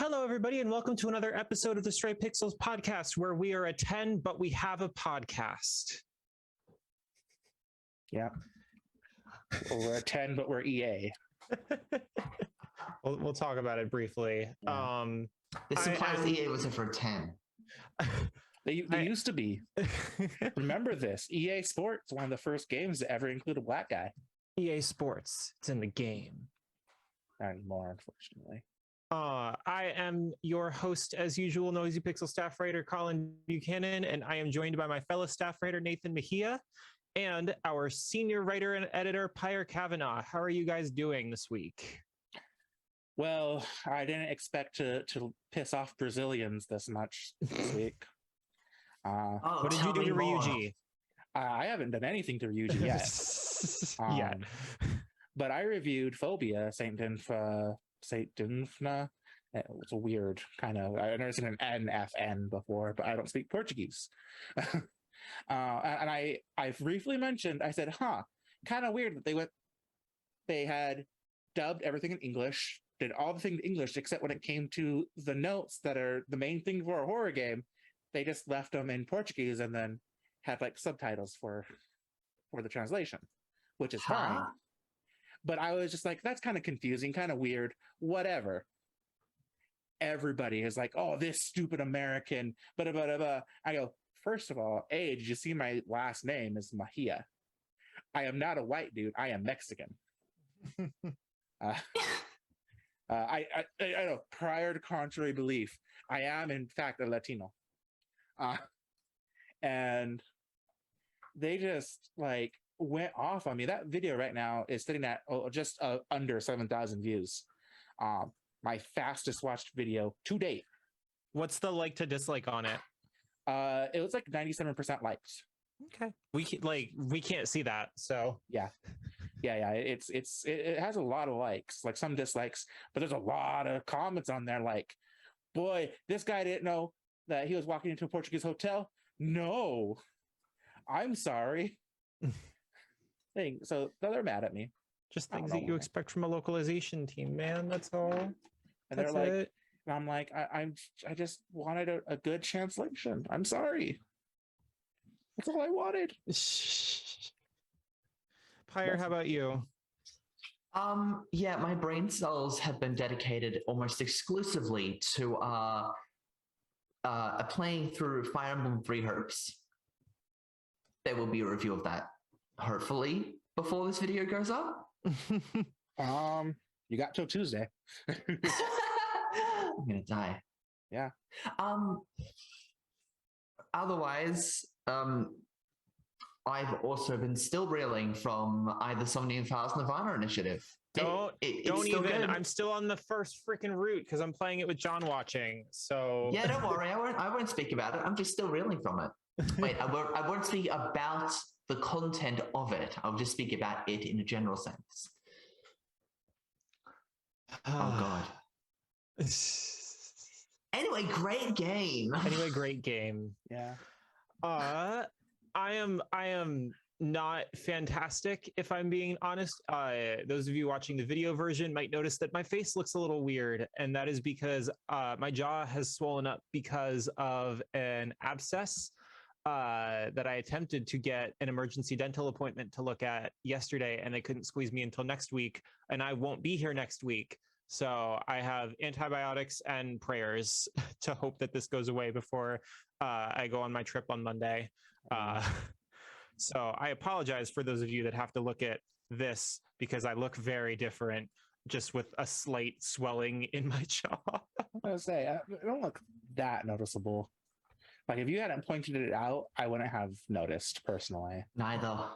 Hello, everybody, and welcome to another episode of the Stray Pixels podcast, where we are a 10, but we have a podcast. Yeah. Well, we're a 10, but we're EA. We'll talk about it briefly. Yeah. This implies EA was for 10. They used to be. Remember this. EA Sports, one of the first games to ever include a black guy. EA Sports, it's in the game. Not anymore, unfortunately. I am your host, as usual, Noisy Pixel staff writer Colin Buchanan, and I am joined by my fellow staff writer Nathan Mejia and our senior writer and editor Pyre Kavanaugh. How are you guys doing this week? Well, I didn't expect to piss off Brazilians this much this week. What did you do to Ryuji? I haven't done anything to Ryuji yet. But I reviewed Phobia, Saint Dinfna. It was a weird kind of, I've never seen an NFN before, but I don't speak Portuguese. And I briefly mentioned, I said, kind of weird that they had dubbed everything in English, did all the things in English, except when it came to the notes that are the main thing for a horror game, they just left them in Portuguese and then had like subtitles for the translation, which is fine. But I was just like, that's kind of confusing, kind of weird, whatever. Everybody is like, oh, this stupid American, blah, blah, blah, blah. I go, first of all, did you see my last name is Mejia? I am not a white dude. I am Mexican. I know, prior to contrary belief, I am, in fact, a Latino. And they just, like, went off on me. That video right now is sitting at just under 7,000 views. My fastest watched video to date. What's the like to dislike on it? It was like 97% likes. Okay, we can't see that, so yeah. It has a lot of likes, like some dislikes, but there's a lot of comments on there. Like, boy, this guy didn't know that he was walking into a Portuguese hotel. No, I'm sorry. So they're mad at me. Just things that you expect from a localization team, man. That's all. And that's they're like, it. And I'm like, I just wanted a good translation. I'm sorry. That's all I wanted. Pyre, how about you? Yeah, my brain cells have been dedicated almost exclusively to playing through Fire Emblem 3 Herbs. There will be a review of that, hopefully, before this video goes up. You got till Tuesday. I'm gonna die. Yeah. Otherwise, I've also been still reeling from either Somni and Files Nirvana Initiative. Don't even. Good. I'm still on the first freaking route because I'm playing it with John watching. So yeah, don't worry. I won't speak about it. I'm just still reeling from it. Wait, I won't speak about the content of it. I'll just speak about it in a general sense. Oh God. Anyway, great game. Yeah. I am not fantastic, if I'm being honest. Those of you watching the video version might notice that my face looks a little weird, and that is because my jaw has swollen up because of an abscess that I attempted to get an emergency dental appointment to look at yesterday, and they couldn't squeeze me until next week, and I won't be here next week. So I have antibiotics and prayers to hope that this goes away before I go on my trip on Monday. So I apologize for those of you that have to look at this because I look very different just with a slight swelling in my jaw. I was gonna say, I don't look that noticeable. Like if you hadn't pointed it out, I wouldn't have noticed personally. Neither.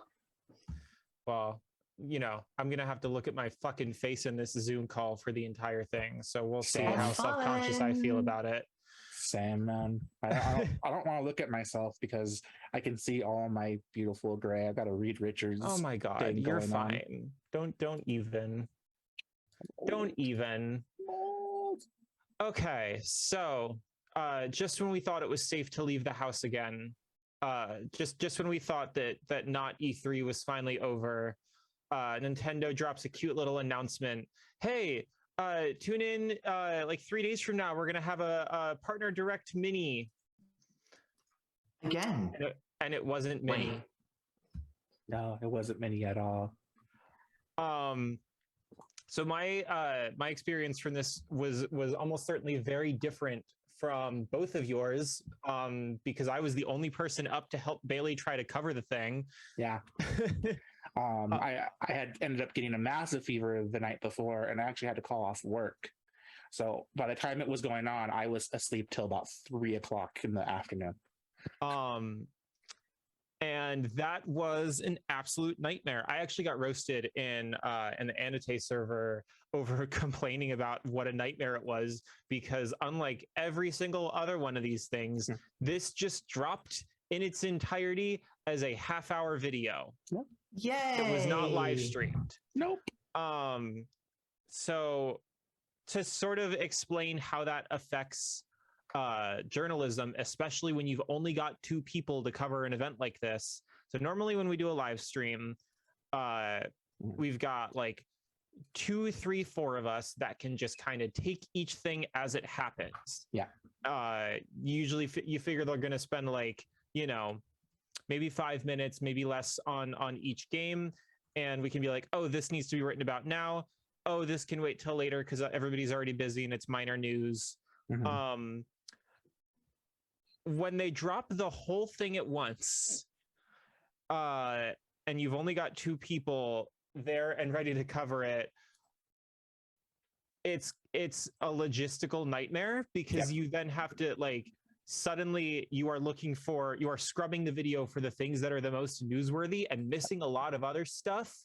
Well, you know, I'm going to have to look at my fucking face in this Zoom call for the entire thing. So we'll see how self-conscious I feel about it. Same, man. I don't want to look at myself because I can see all my beautiful gray. I got a Reed Richards. Oh my God, you're fine. Don't even. Okay, so just when we thought it was safe to leave the house again, just when we thought that not E3 was finally over, Nintendo drops a cute little announcement. Hey, tune in like 3 days from now. We're gonna have a partner direct mini Again. And it wasn't mini. Wait. No, it wasn't many at all. So my experience from this was almost certainly very different from both of yours, because I was the only person up to help Bailey try to cover the thing. Yeah. I had ended up getting a massive fever the night before, and I actually had to call off work. So by the time it was going on, I was asleep till about 3 o'clock in the afternoon. And that was an absolute nightmare. I actually got roasted in the Annotate server over complaining about what a nightmare it was, because unlike every single other one of these things, this just dropped in its entirety as a half-hour video. Yay! It was not live streamed. Nope. So to sort of explain how that affects journalism, especially when you've only got 2 people to cover an event like this. So normally when we do a live stream, we've got like 2, 3, 4 of us that can just kind of take each thing as it happens. Yeah. Usually you figure they're going to spend like, you know, maybe 5 minutes, maybe less on each game. And we can be like, oh, this needs to be written about now. Oh, this can wait till later because everybody's already busy and it's minor news. When they drop the whole thing at once, and you've only got 2 people there and ready to cover it, it's a logistical nightmare, because you then have to like suddenly you are scrubbing the video for the things that are the most newsworthy and missing a lot of other stuff.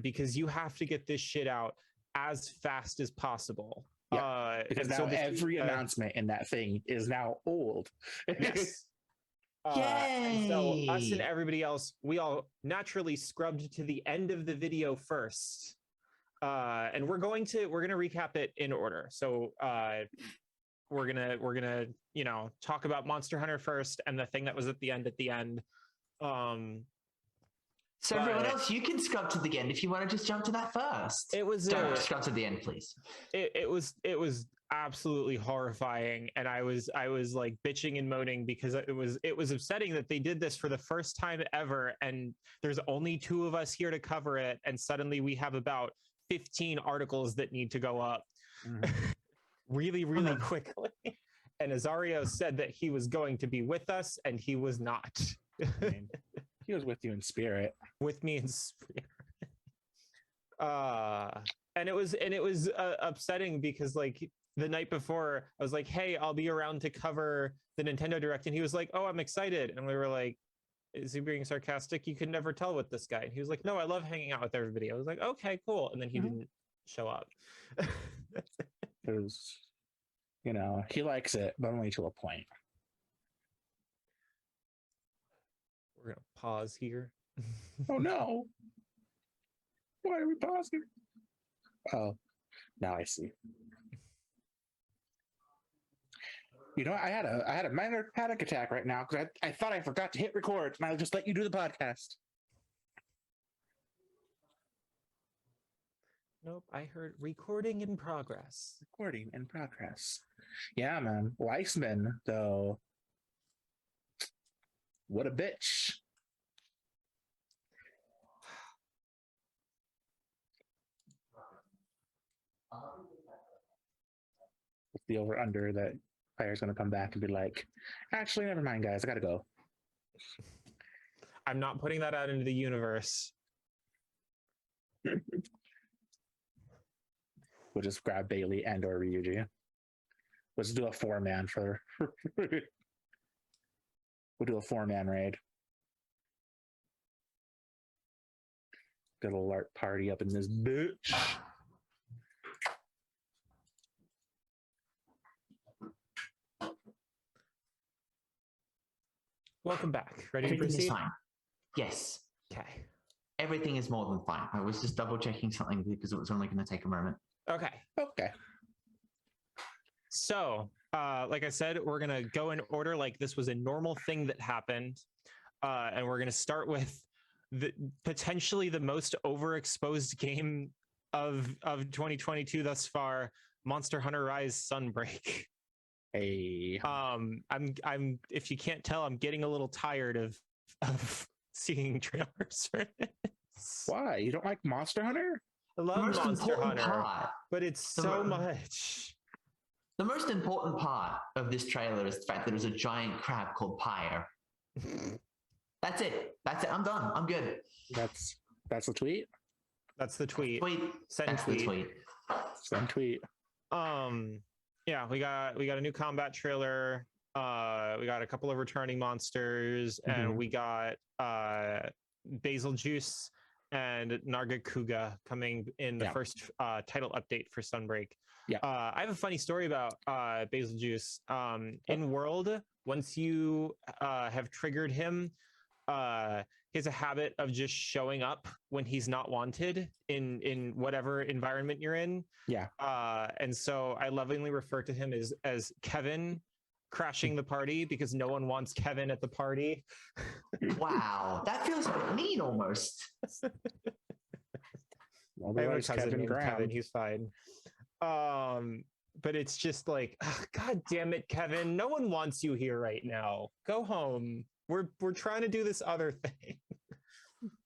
Because you have to get this shit out as fast as possible. Because now every announcement in that thing is now old. Yes. Yay! So us and everybody else, we all naturally scrubbed to the end of the video first, and we're gonna recap it in order. So we're gonna talk about Monster Hunter first, and the thing that was at the end. So everyone else, you can scrub to the end if you want to just jump to that first. Don't scrub to the end, please. It was absolutely horrifying, and I was like bitching and moaning because it was upsetting that they did this for the first time ever, and there's only 2 of us here to cover it, and suddenly we have about 15 articles that need to go up really quickly. And Azario said that he was going to be with us, and he was not. He was with you in spirit. With me in spirit. And it was upsetting because like the night before I was like, hey, I'll be around to cover the Nintendo Direct, and he was like, oh, I'm excited. And we were like, is he being sarcastic? You could never tell with this guy. And he was like, no, I love hanging out with everybody. I was like, okay, cool. And then he didn't show up. Because he likes it, but only to a point. We're gonna pause here. Oh no! Why are we pausing? Oh, now I see. I had a minor panic attack right now because I thought I forgot to hit record, and I'll just let you do the podcast. Nope, I heard recording in progress. Recording in progress. Yeah, man. Weissman, though. What a bitch. It's the over-under that player's going to come back and be like, actually, never mind, guys. I got to go. I'm not putting that out into the universe. We'll just grab Bailey and or Ryuji. Let's do a 4-man for... We'll do a 4-man raid. Got a LARP party up in this bitch. Welcome back. Ready Everything to proceed? is fine. Yes. Okay. Everything is more than fine. I was just double checking something because it was only going to take a moment. Okay. So, like I said, we're going to go in order like this was a normal thing that happened. And we're going to start with potentially the most overexposed game of 2022 thus far, Monster Hunter Rise Sunbreak. Hey. I'm if you can't tell, I'm getting a little tired of seeing trailers for this. Why? You don't like Monster Hunter? I love Monster Hunter, but it's so much. The most important part of this trailer is the fact that there's a giant crab called Pyre. That's it. I'm done. I'm good. That's the tweet. That's the tweet. Send tweet. Send tweet. Yeah, we got a new combat trailer. We got a couple of returning monsters, and we got Basil Juice and Nargacuga coming in the first title update for Sunbreak. Yeah. I have a funny story about Basil Juice. In World, once you have triggered him, he has a habit of just showing up when he's not wanted in whatever environment you're in. Yeah. And so I lovingly refer to him as Kevin crashing the party, because no one wants Kevin at the party. Wow, that feels a bit mean almost. I have a cousin named Kevin. He's fine. But it's just like, God damn it, Kevin! No one wants you here right now. Go home. We're trying to do this other thing.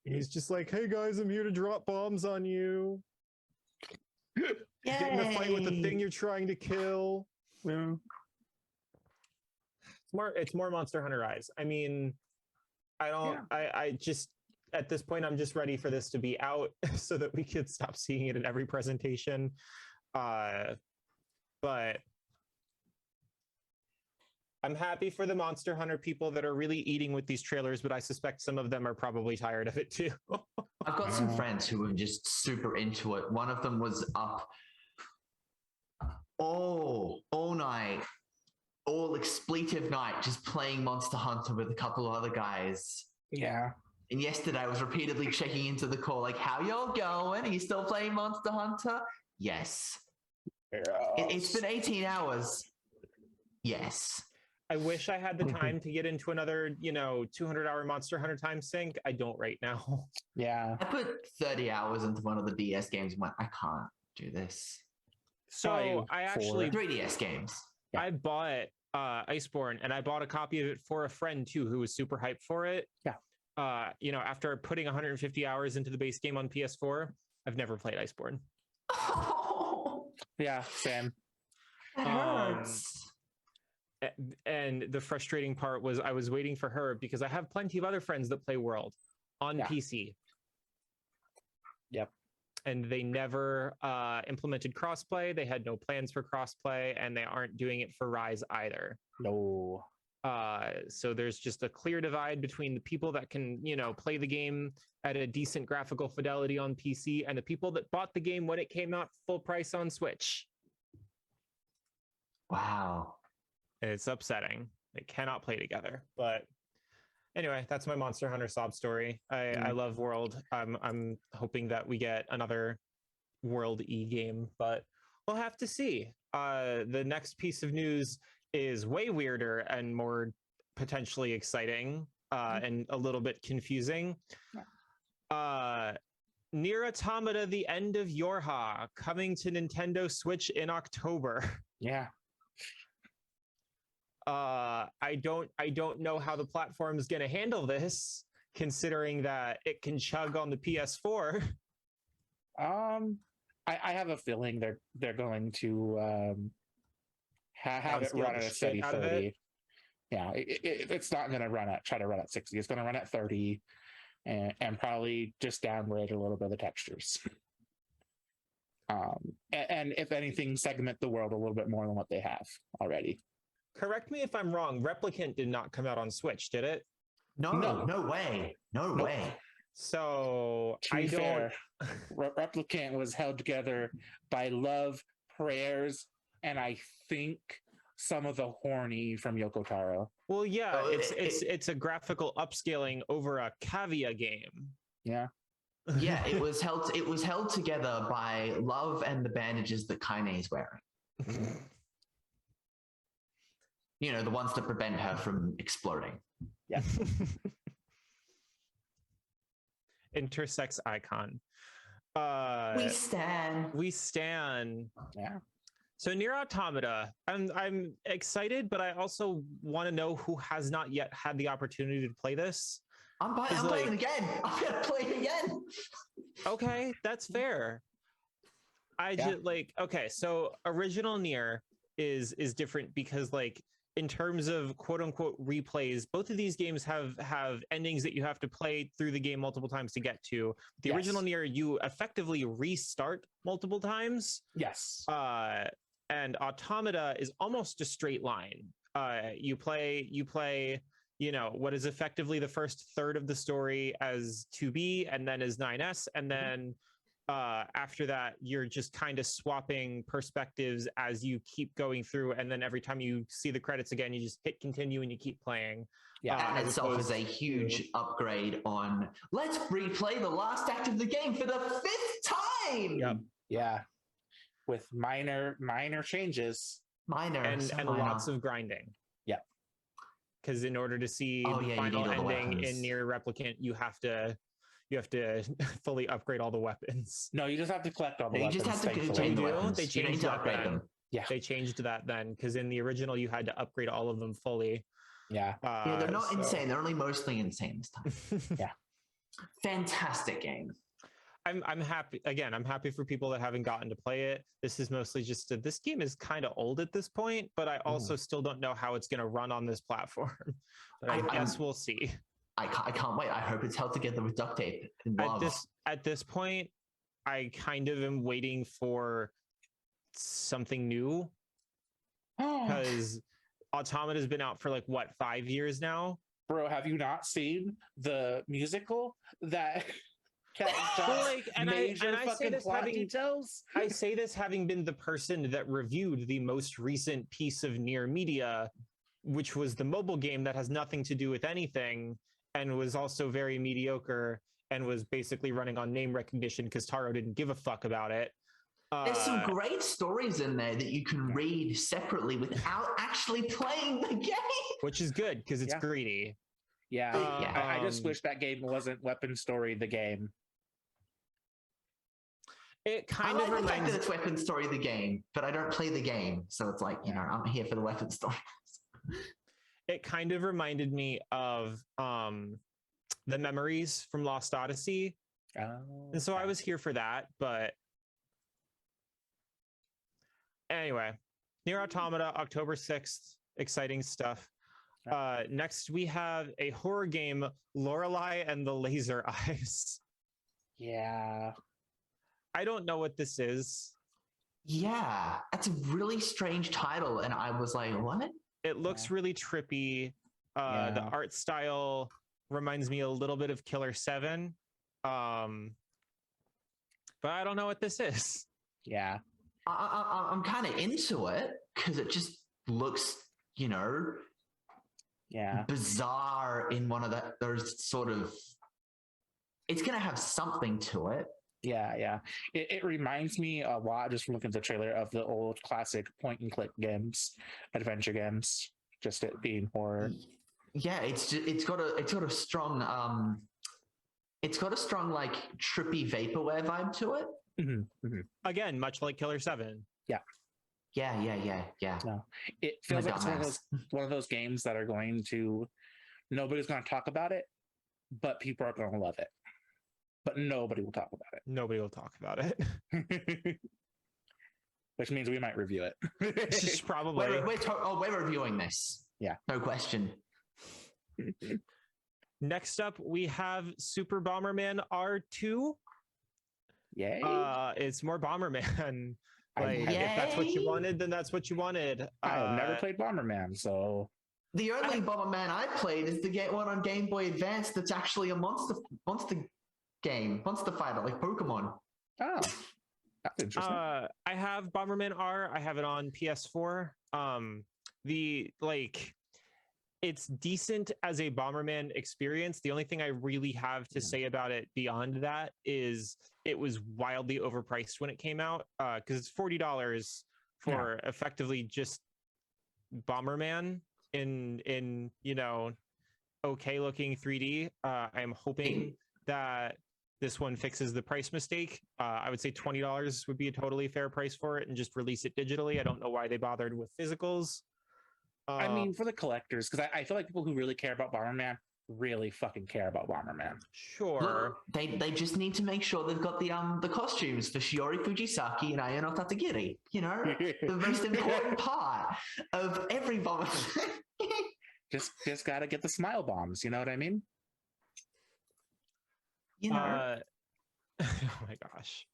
He's just like, hey guys, I'm here to drop bombs on you. Get in a fight with the thing you're trying to kill. Yeah. It's more Monster Hunter Rise. I mean, I just, at this point, I'm just ready for this to be out so that we could stop seeing it in every presentation. But I'm happy for the Monster Hunter people that are really eating with these trailers, but I suspect some of them are probably tired of it too. I've got some friends who are just super into it. One of them was up all night, all expletive night, just playing Monster Hunter with a couple of other guys. Yeah. And yesterday I was repeatedly checking into the call, like, how y'all going? Are you still playing Monster Hunter? Yes. It's been 18 hours. Yes. I wish I had the time to get into another, 200-hour Monster Hunter time sink. I don't right now. Yeah. I put 30 hours into one of the DS games and went, I can't do this. So I actually 3DS games. Yeah. I bought Iceborne, and I bought a copy of it for a friend too, who was super hyped for it. Yeah. After putting 150 hours into the base game on PS4, I've never played Iceborne. Yeah, same. That hurts. And the frustrating part was I was waiting for her because I have plenty of other friends that play World on PC. Yep. And they never implemented crossplay. They had no plans for crossplay, and they aren't doing it for Rise either. No. So there's just a clear divide between the people that can, play the game at a decent graphical fidelity on PC and the people that bought the game when it came out full price on Switch. Wow. It's upsetting. They cannot play together. But anyway, that's my Monster Hunter sob story. I love World. I'm hoping that we get another World E game, but we'll have to see. The next piece of news is way weirder and more potentially exciting and a little bit confusing. Nier Automata: The End of Yorha coming to Nintendo Switch in October. Yeah. I don't know how the platform is going to handle this, considering that it can chug on the PS4. I have a feeling they're going to have it run at a steady 30. Yeah, it's not going to try to run at 60. It's going to run at 30, and probably just downgrade a little bit of the textures. And if anything, segment the world a little bit more than what they have already. Correct me if I'm wrong. Replicant did not come out on Switch, did it? No way. No way. So to be fair, Replicant was held together by love, prayers, and I think some of the horny from Yoko Taro. Well, yeah, it's a graphical upscaling over a Cavia game. Yeah. Yeah, it was held together by love and the bandages that Kaine is wearing. The ones that prevent her from exploding. Yeah. Intersex icon. We stand. We stand. Yeah. So Nier Automata, I'm excited, but I also want to know who has not yet had the opportunity to play this. I'm playing it again. I'm gonna play it again. Okay, that's fair. Just okay, so original Nier is different because like in terms of quote unquote replays, both of these games have endings that you have to play through the game multiple times to get to. The original Nier, you effectively restart multiple times. Yes. And Automata is almost a straight line. You play, you know, what is effectively the first third of the story as 2B and then as 9S, and then after that you're just kind of swapping perspectives as you keep going through, and then every time you see the credits again you just hit continue and you keep playing. That in itself is a huge upgrade on let's replay the last act of the game for the 5th time. Yep. Yeah, with minor changes, and lots of grinding. Yeah, because in order to see the final ending in Nier Replicant, you have to fully upgrade all the weapons. No, you just have to collect all the weapons. You just have to change the weapons. They changed that then. Yeah, they changed that then because in the original you had to upgrade all of them fully. Yeah. They're not insane. They're only mostly insane this time. Yeah. Fantastic game. I'm happy. Again, I'm happy for people that haven't gotten to play it. This is mostly just this game is kind of old at this point, but I also still don't know how it's going to run on this platform. But I guess we'll see. I can't wait. I hope it's held together with duct tape and gloves. At this point, I kind of am waiting for something new because Automata has been out for like what 5 years now. Bro, have you not seen the musical that? I say this having been the person that reviewed the most recent piece of Nier media, which was the mobile game that has nothing to do with anything and was also very mediocre and was basically running on name recognition because Taro didn't give a fuck about it. There's some great stories in there that you can read separately without actually playing the game, which is good because it's greedy. I just wish that game wasn't Weapon Story the game. It kind of reminds me that it's Weapon Story the game, but I don't play the game, so it's like I'm here for the weapon stories. It kind of reminded me of the memories from Lost Odyssey, and so I was here for that. But anyway, Nier Automata, October 6th, exciting stuff. Next, we have a horror game, Lorelei and the Laser Eyes. Yeah. I don't know what this is. Yeah, that's a really strange title. And I was like, what? It looks really trippy. The art style reminds me a little bit of Killer 7. But I don't know what this is. Yeah. I'm kind of into it because it just looks, bizarre in one of those sort of, it's going to have something to it. Yeah. It reminds me a lot, just from looking at the trailer, of the old classic point and click games, adventure games, just it being horror. Yeah, it's got a strong like trippy vaporware vibe to it. Mm-hmm. Mm-hmm. Again, much like Killer 7. Yeah. No, it feels like it's one of those games that are nobody's going to talk about it, but people are going to love it. But nobody will talk about it. Nobody will talk about it. Which means we might review it. Probably. We're reviewing this. Yeah. No question. Next up, we have Super Bomberman R2. Yay. It's more Bomberman. If that's what you wanted, then that's what you wanted. I've never played Bomberman, so... The only Bomberman I played is the one on Game Boy Advance that's actually a monster game, monster fighter, like Pokemon. Oh, that's interesting. I have Bomberman R. I have it on PS4. It's decent as a Bomberman experience. The only thing I really have to say about it beyond that is it was wildly overpriced when it came out, because it's $40 for effectively just Bomberman in okay looking 3D. I'm hoping that this one fixes the price mistake. I would say $20 would be a totally fair price for it, and just release it digitally. I don't know why they bothered with physicals. I mean, for the collectors, because I feel like people who really care about Bomberman really fucking care about Bomberman. Sure. Look, they just need to make sure they've got the costumes for Shiori Fujisaki and Ayano Tatagiri. You know, the most important part of every Bomberman. just gotta get the smile bombs. You know what I mean? You know. Oh my gosh.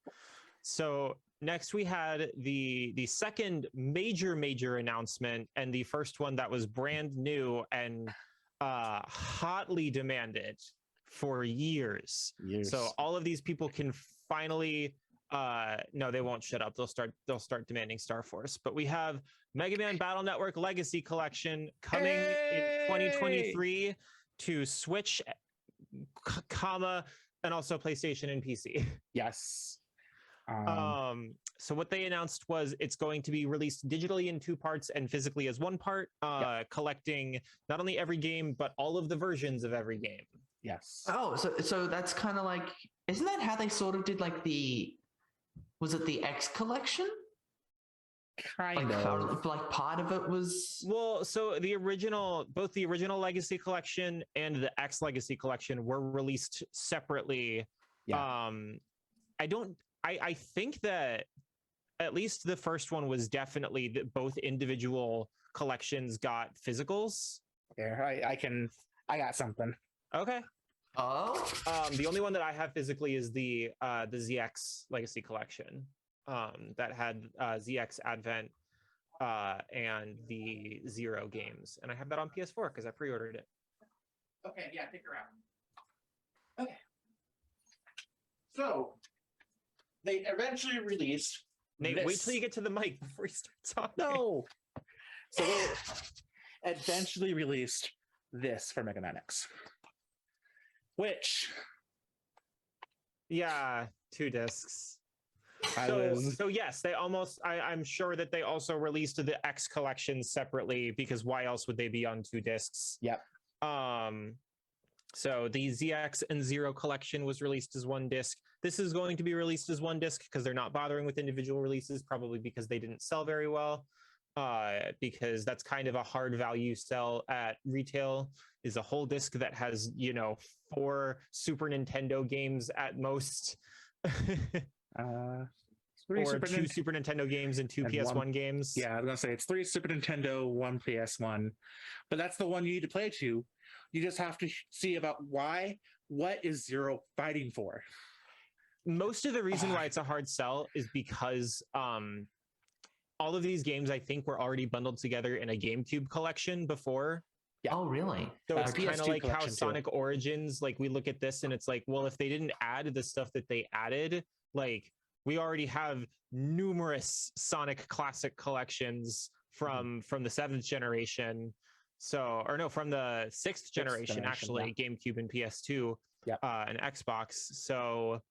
So next we had the second major announcement, and the first one that was brand new and hotly demanded for years. So all of these people can finally no, they won't shut up. They'll start demanding Star Force. But we have Mega Man Battle Network Legacy Collection coming in 2023 to Switch, and also PlayStation and PC. Yes. So what they announced was it's going to be released digitally in 2 parts and physically as 1 part, collecting not only every game, but all of the versions of every game. Yes. Oh, so that's kind of like, isn't that how they sort of did like was it the X collection? Kind of. Like part of it was. Well, so both the original Legacy Collection and the X Legacy Collection were released separately. Yeah. I think that at least the first one was definitely that both individual collections got physicals. There, I got something. Okay. Oh. The only one that I have physically is the ZX Legacy Collection. That had ZX Advent and the Zero games, and I have that on PS4 because I pre-ordered it. Okay, yeah, take her out. Okay. So they eventually released. Nate, wait till you get to the mic before you start talking. No. So they eventually released this for Mega Man X, which, yeah, 2 discs. So yes, they I'm sure that they also released the X collection separately, because why else would they be on 2 discs? Yep. So the ZX and Zero collection was released as 1 disc. This is going to be released as 1 disc because they're not bothering with individual releases, probably because they didn't sell very well. Because that's kind of a hard value sell at retail, is a whole disc that has, 4 Super Nintendo games at most. Or 2 Super Nintendo games and 2 PS1 games. Yeah, I was gonna say it's 3 Super Nintendo, 1 PS1, but that's the one you need to play to. You just have to see about what is Zero fighting for. Most of the reason why it's a hard sell is because all of these games, I think, were already bundled together in a GameCube collection before. Yeah. Oh, really? So it's kind of like how Sonic Origins, like we look at this and it's like, well, if they didn't add the stuff that they added, like we already have numerous Sonic classic collections from the 7th generation. So, or no, from the 6th generation, actually, yeah. GameCube and PS2, and Xbox. So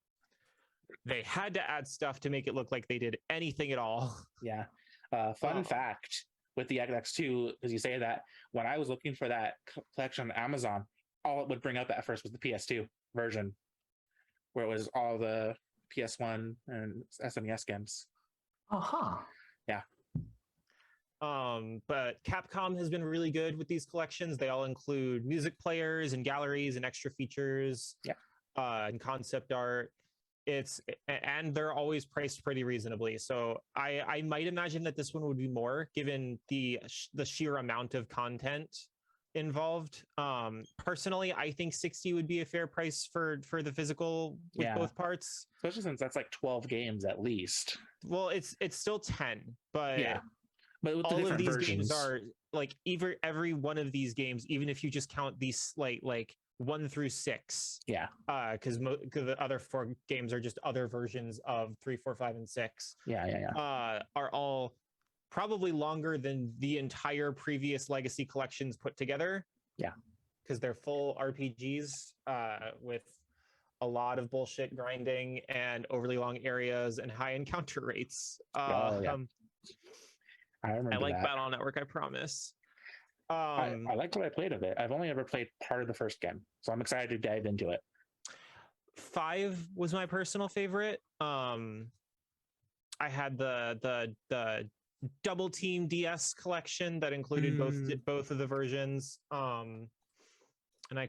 they had to add stuff to make it look like they did anything at all. Yeah. Fun fact with the X2, because you say that, when I was looking for that collection on Amazon, all it would bring up at first was the PS2 version, where it was all the PS1 and SNES games. Yeah. But Capcom has been really good with these collections. They all include music players and galleries and extra features, and concept art. And they're always priced pretty reasonably. So I might imagine that this one would be more, given the sheer amount of content involved. Personally, I think 60 would be a fair price for the physical with both parts, especially since that's like 12 games at least. Well, it's still 10, but but with all of these games are like every one of these games, even if you just count these like 1 through 6, because the other 4 games are just other versions of 3, 4, 5, and 6, are all probably longer than the entire previous Legacy collections put together, because they're full RPGs with a lot of bullshit grinding and overly long areas and high encounter rates. I like that. Battle Network, I promise. I liked what I played of it. I've only ever played part of the first game, so I'm excited to dive into it. 5 was my personal favorite. I had the Double Team DS collection that included both of the versions. And I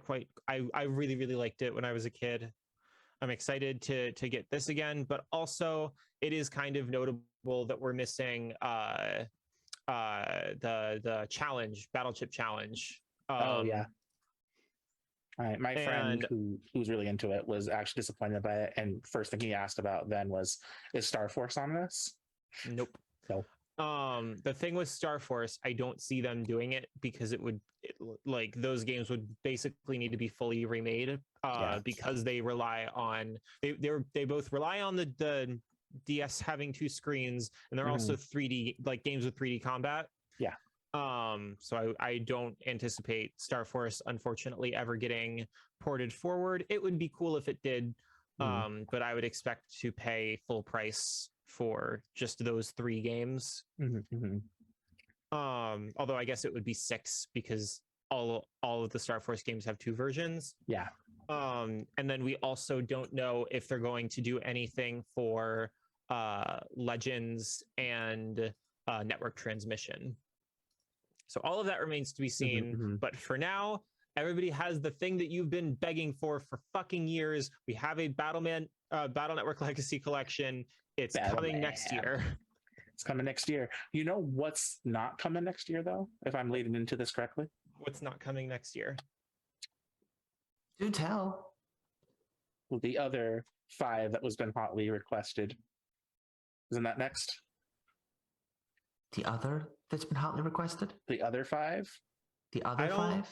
really really liked it when I was a kid. I'm excited to get this again, but also it is kind of notable that we're missing the challenge, battle chip challenge. Oh yeah. My friend who's really into it was actually disappointed by it, and first thing he asked about then was, "Is Star Force on this?" Nope. No. The thing with Star Force, I don't see them doing it because like those games would basically need to be fully remade because they rely on they both rely on the DS having 2 screens, and they're also 3D, like games with 3D combat. Yeah. So I don't anticipate Star Force, unfortunately, ever getting ported forward. It would be cool if it did, but I would expect to pay full price for just those 3 games. Although I guess it would be 6 because all of the Star Force games have 2 versions. Yeah. And then we also don't know if they're going to do anything for Legends and network transmission. So all of that remains to be seen. But for now, everybody has the thing that you've been begging for fucking years. We have a Battle Network Legacy collection. It's coming next year. It's coming next year. You know what's not coming next year, though? If I'm leading into this correctly? What's not coming next year? Do tell. Well, the other 5 that was been hotly requested. Isn't that next? The other that's been hotly requested? The other 5? The other 5?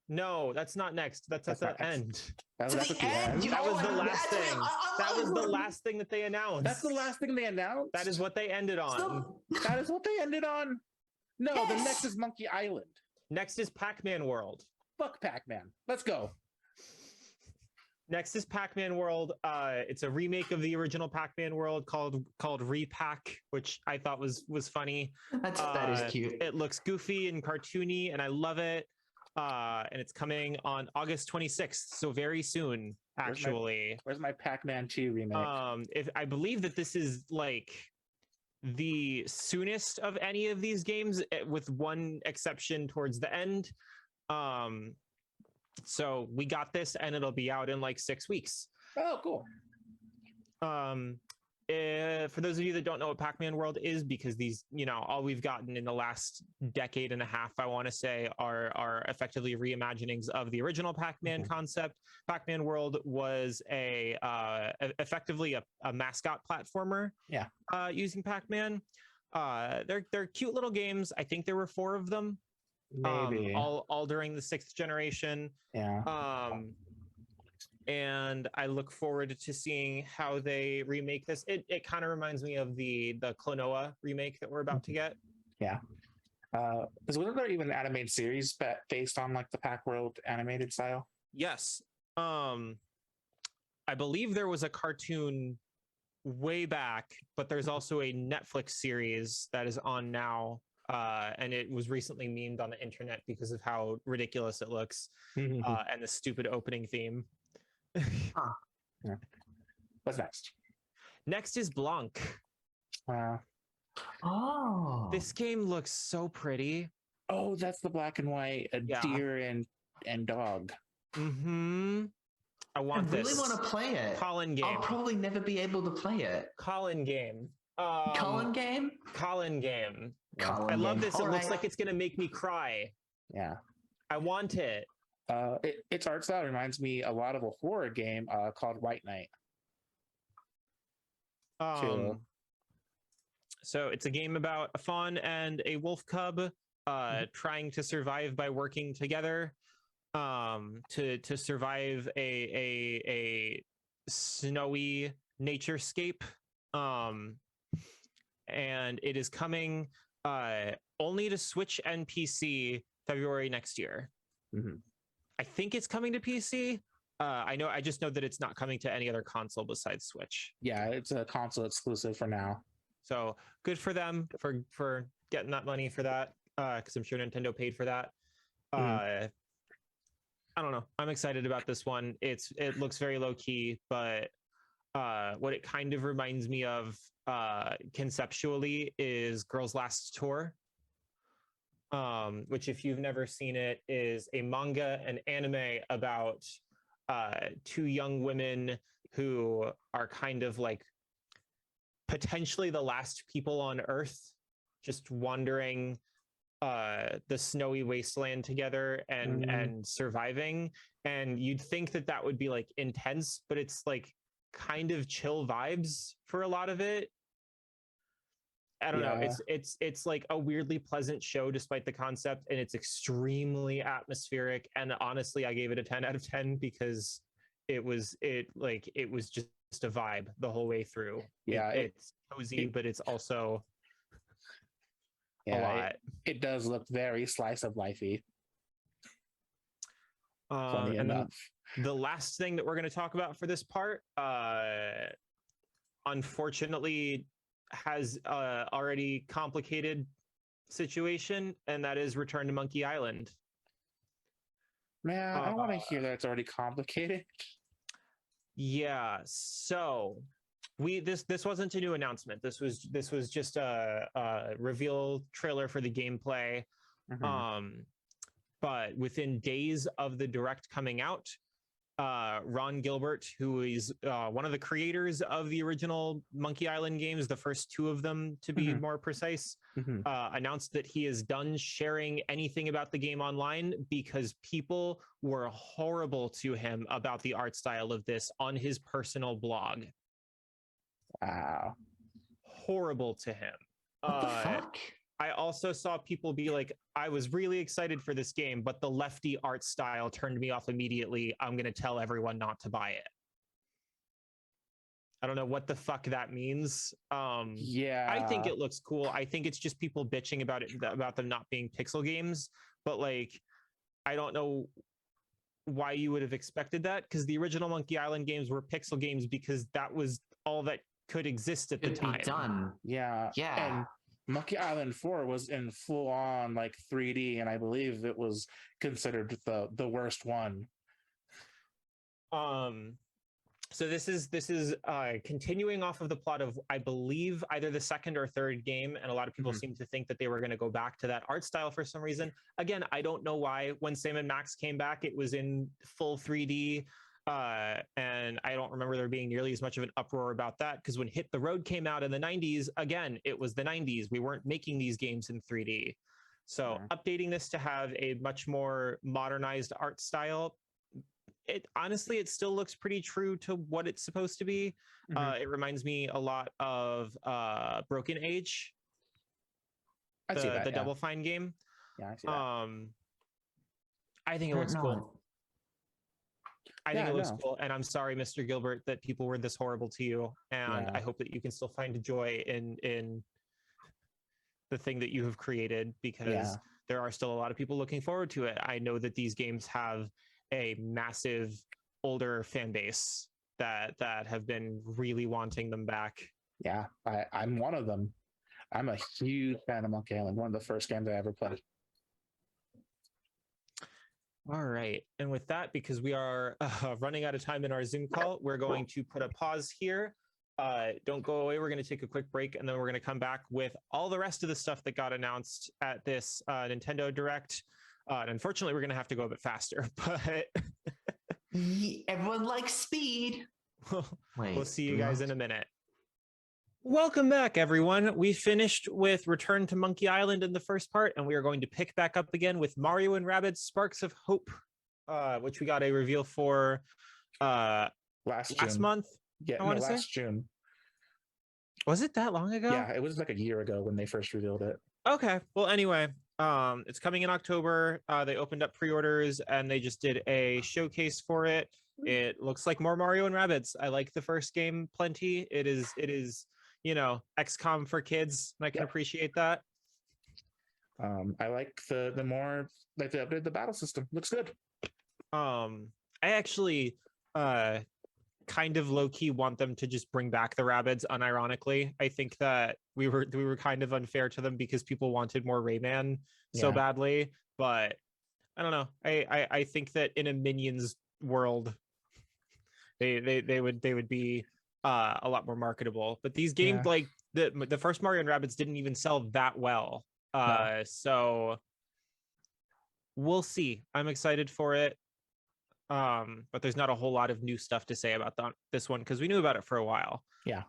No, that's not next. That's at the end. That's at the end? That was the last thing. That was the last thing that they announced. That's the last thing they announced? That is what they ended on. That is what they ended on? No, yes. The next is Monkey Island. Next is Pac-Man World. Fuck Pac-Man. Let's go. Next is Pac-Man World. It's a remake of the original Pac-Man World called Repack, which I thought was funny. That is cute. It looks goofy and cartoony, and I love it. And it's coming on August 26th, so very soon, actually. Where's my Pac-Man 2 remake? If I believe that this is like the soonest of any of these games, with one exception towards the end. So we got this, and it'll be out in like 6 weeks. Oh, cool. For those of you that don't know what Pac-Man World is, because these, all we've gotten in the last decade and a half, I want to say, are effectively reimaginings of the original Pac-Man concept. Pac-Man World was effectively a mascot platformer. Yeah. Using Pac-Man. They're cute little games. I think there were 4 of them. Maybe all during the 6th generation. Yeah. And I look forward to seeing how they remake this. It kind of reminds me of the Klonoa remake that we're about to get. Yeah. Wasn't there even an animated series based on like the Pac World animated style? Yes. I believe there was a cartoon way back, but there's also a Netflix series that is on now. And it was recently memed on the internet because of how ridiculous it looks and the stupid opening theme. Yeah. What's next? Next is Blanc. This game looks so pretty. Oh, that's the black and white, deer and dog. I want this. I really want to play it. Colin game. I'll probably never be able to play it. Colin game. Colin game? Colin game. Colin I love game. this. It looks like it's going to make me cry. Yeah. I want it. Its art style reminds me a lot of a horror game called White Knight. So it's a game about a fawn and a wolf cub trying to survive by working together to survive a snowy naturescape. And it is coming only to Switch and PC February next year. I think it's coming to PC. I just know that it's not coming to any other console besides Switch. Yeah, it's a console exclusive for now. So good for them for getting that money for that, because I'm sure Nintendo paid for that. I don't know. I'm excited about this one. It looks very low key, but what it kind of reminds me of conceptually is Girls Last Tour, which, if you've never seen it, is a manga and anime about two young women who are kind of like potentially the last people on Earth, just wandering the snowy wasteland together and surviving. And you'd think that that would be like intense, but it's like kind of chill vibes for a lot of it. I don't know. It's like a weirdly pleasant show despite the concept, and it's extremely atmospheric. And honestly, I gave it a 10 out of 10 because it was just a vibe the whole way through. Yeah, it's cozy, but it's also a lot. It does look very slice of lifey. Funny and enough. The last thing that we're going to talk about for this part, unfortunately, has already complicated situation, and that is Return to Monkey Island. Man, I don't want to hear that it's already complicated. Yeah, so this wasn't a new announcement. This was just a reveal trailer for the gameplay. But within days of the direct coming out, Ron Gilbert, who is one of the creators of the original Monkey Island games, the first two of them to be more precise, announced that he is done sharing anything about the game online because people were horrible to him about the art style of this on his personal blog. Wow. Horrible to him. What the fuck? I also saw people be like, I was really excited for this game, but the lefty art style turned me off immediately. I'm going to tell everyone not to buy it. I don't know what the fuck that means. Yeah. I think it looks cool. I think it's just people bitching about it, about them not being pixel games. But like, I don't know why you would have expected that, because the original Monkey Island games were pixel games because that was all that could exist at the time. Done. Yeah. And Monkey Island 4 was in full on like 3D, and I believe it was considered the worst one. So this is continuing off of the plot of, I believe, either the second or third game, and a lot of people seem to think that they were going to go back to that art style for some reason. Again, I don't know why. When Sam and Max came back, it was in full 3D. And I don't remember there being nearly as much of an uproar about that, because when Hit the Road came out in the 90s, again, it was the 90s. We weren't making these games in 3D. So updating this to have a much more modernized art style, it still looks pretty true to what it's supposed to be. It reminds me a lot of Broken Age, the Double Fine game. Yeah, I see that. I think it looks cool. I think it looks cool, and I'm sorry, Mr. Gilbert, that people were this horrible to you, and I hope that you can still find joy in the thing that you have created, because there are still a lot of people looking forward to it. I know that these games have a massive older fan base that have been really wanting them back. Yeah, I'm one of them. I'm a huge fan of Monkey Island, one of the first games I ever played. All right. And with that, because we are running out of time in our Zoom call, we're going to put a pause here. Don't go away. We're going to take a quick break, and then we're going to come back with all the rest of the stuff that got announced at this Nintendo Direct. And unfortunately, we're going to have to go a bit faster, but everyone likes speed. We'll see you guys in a minute. Welcome back, everyone. We finished with Return to Monkey Island in the first part, and we are going to pick back up again with Mario and Rabbids Sparks of Hope, which we got a reveal for last month. Yeah, last June. Was it that long ago? Yeah, it was like a year ago when they first revealed it. Okay. Well, anyway, it's coming in October. They opened up pre-orders, and they just did a showcase for it. It looks like more Mario and Rabbids. I like the first game plenty. It is XCOM for kids, and I can appreciate that. I like the more like they updated the battle system. Looks good. I actually kind of low-key want them to just bring back the Rabbids unironically. I think that we were kind of unfair to them because people wanted more Rayman so badly, but I don't know. I think that in a Minions world, they would be a lot more marketable. But these games, Yeah. like the first Mario and Rabbids, didn't even sell that well. No. So we'll see. I'm excited for it. But there's not a whole lot of new stuff to say about this one because we knew about it for a while. Yeah.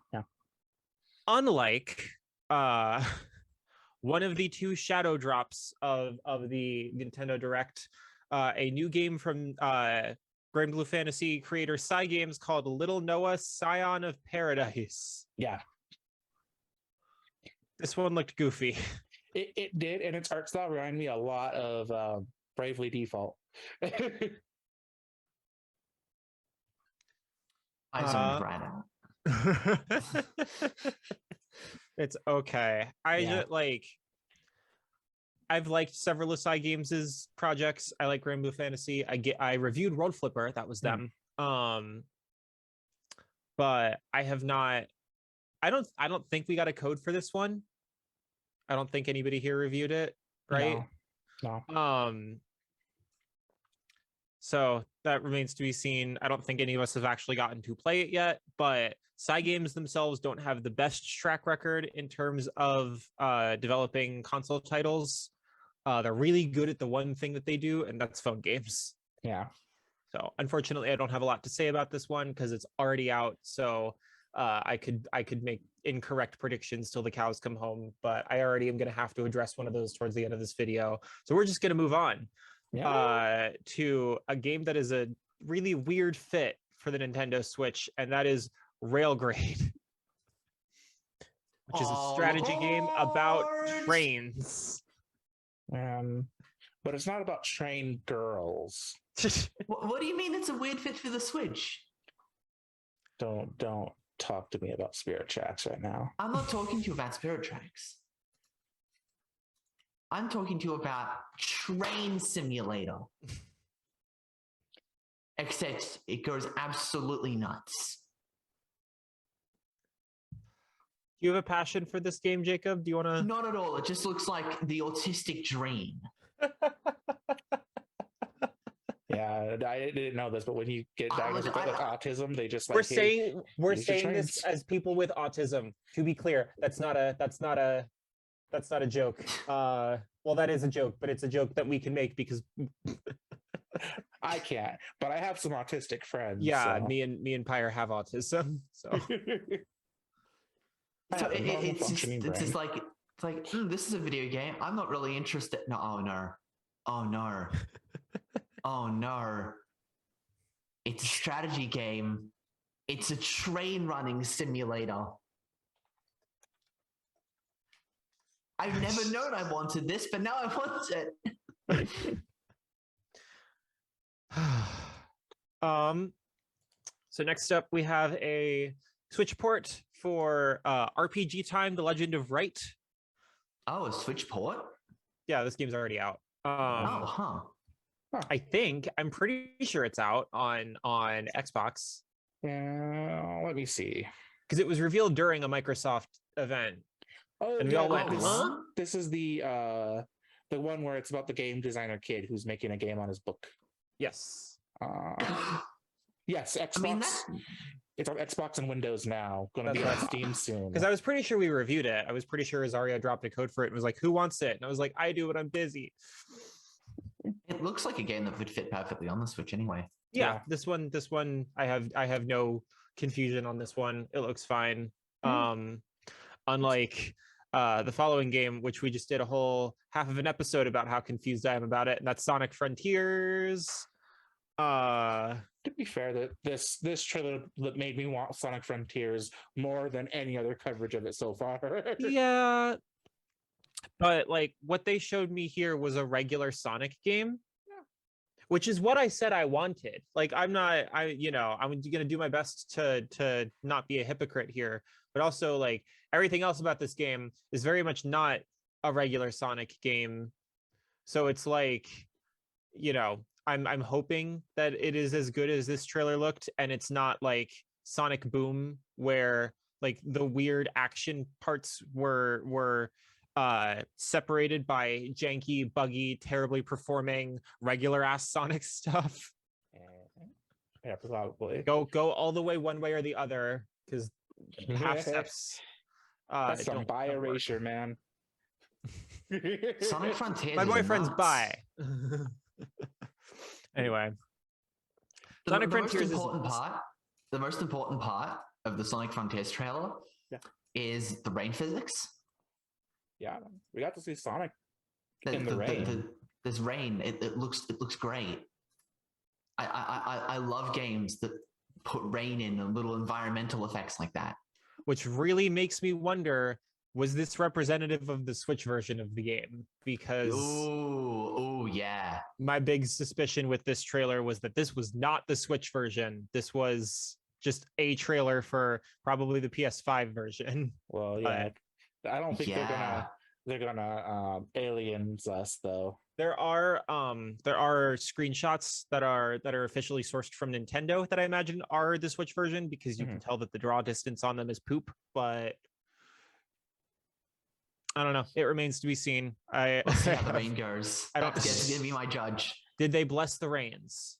Unlike one of the two shadow drops of the Nintendo Direct, a new game from Grand Blue Fantasy creator Cygames called Little Noah Scion of Paradise. Yeah. This one looked goofy. It did, and its art style reminded me a lot of Bravely Default. I zoned right out. It's okay. Just like I've liked several of Cygames' projects. I like Grand Blue Fantasy. I reviewed World Flipper, that was them. But I have not. I don't think we got a code for this one. I don't think anybody here reviewed it, right? No. So that remains to be seen. I don't think any of us have actually gotten to play it yet, but Cygames themselves don't have the best track record in terms of developing console titles. They're really good at the one thing that they do, and that's phone games. Yeah. So unfortunately, I don't have a lot to say about this one because it's already out. So I could make incorrect predictions till the cows come home, but I already am going to have to address one of those towards the end of this video. So we're just going to move on to a game that is a really weird fit for the Nintendo Switch, and that is Railgrade, which is a strategy game about trains. But it's not about train girls. What do you mean it's a weird fit for the Switch? Don't talk to me about Spirit Tracks right now. I'm not talking to you about Spirit Tracks. I'm talking to you about Train Simulator. Except it goes absolutely nuts. Do you have a passion for this game, Jacob? Do you want to? Not at all. It just looks like the autistic dream. Yeah, I didn't know this, but when you get diagnosed with autism, they just like we're saying this as people with autism. To be clear, that's not a joke. Well, that is a joke, but it's a joke that we can make because I can't. But I have some autistic friends. Yeah, so. me and Pyre have autism. So, so it's just like this is a video game. I'm not really interested. No, oh no. Oh no. It's a strategy game. It's a train running simulator. I've never known I wanted this, but now I want it. So next up we have a Switch port for RPG Time: The Legend of Wright. Oh, a Switch port? Yeah, this game's already out. I'm pretty sure it's out on Xbox. Yeah, let me see. Because it was revealed during a Microsoft event. Oh, and we all went, huh? This is the one where it's about the game designer kid who's making a game on his book. Yes. Yes, Xbox. I mean, it's on Xbox and Windows now. Going to be on Steam soon. Because I was pretty sure we reviewed it. I was pretty sure Azaria dropped a code for it and was like, "Who wants it?" And I was like, "I do, but I'm busy." It looks like a game that would fit perfectly on the Switch anyway. Yeah. This one, I have no confusion on this one. It looks fine. Unlike the following game, which we just did a whole half of an episode about how confused I am about it, and that's Sonic Frontiers. To be fair, that this trailer that made me want Sonic Frontiers more than any other coverage of it so far. Yeah, but like what they showed me here was a regular Sonic game, which is what I said I wanted. Like I'm gonna do my best to not be a hypocrite here, but also like everything else about this game is very much not a regular Sonic game. So it's like, I'm hoping that it is as good as this trailer looked, and it's not like Sonic Boom where like the weird action parts were separated by janky, buggy, terribly performing regular ass Sonic stuff. Yeah, probably. Go all the way one way or the other, because half steps. That's some bi erasure, man. Sonic Frontiers. My boyfriend's nuts. bi. Anyway, Sonic Frontiers the most important part of the Sonic Frontiers trailer is the rain physics. Yeah, we got to see Sonic in the rain. This rain, it looks great. I love games that put rain in and little environmental effects like that. Which really makes me wonder, was this representative of the Switch version of the game? Because yeah. My big suspicion with this trailer was that this was not the Switch version. This was just a trailer for probably the PS5 version. Well, yeah. I don't think they're gonna aliens us though. There are screenshots that are officially sourced from Nintendo that I imagine are the Switch version, because you can tell that the draw distance on them is poop, but I don't know. It remains to be seen. We'll see how the rain goes. That's gonna be my judge. Did they bless the rains?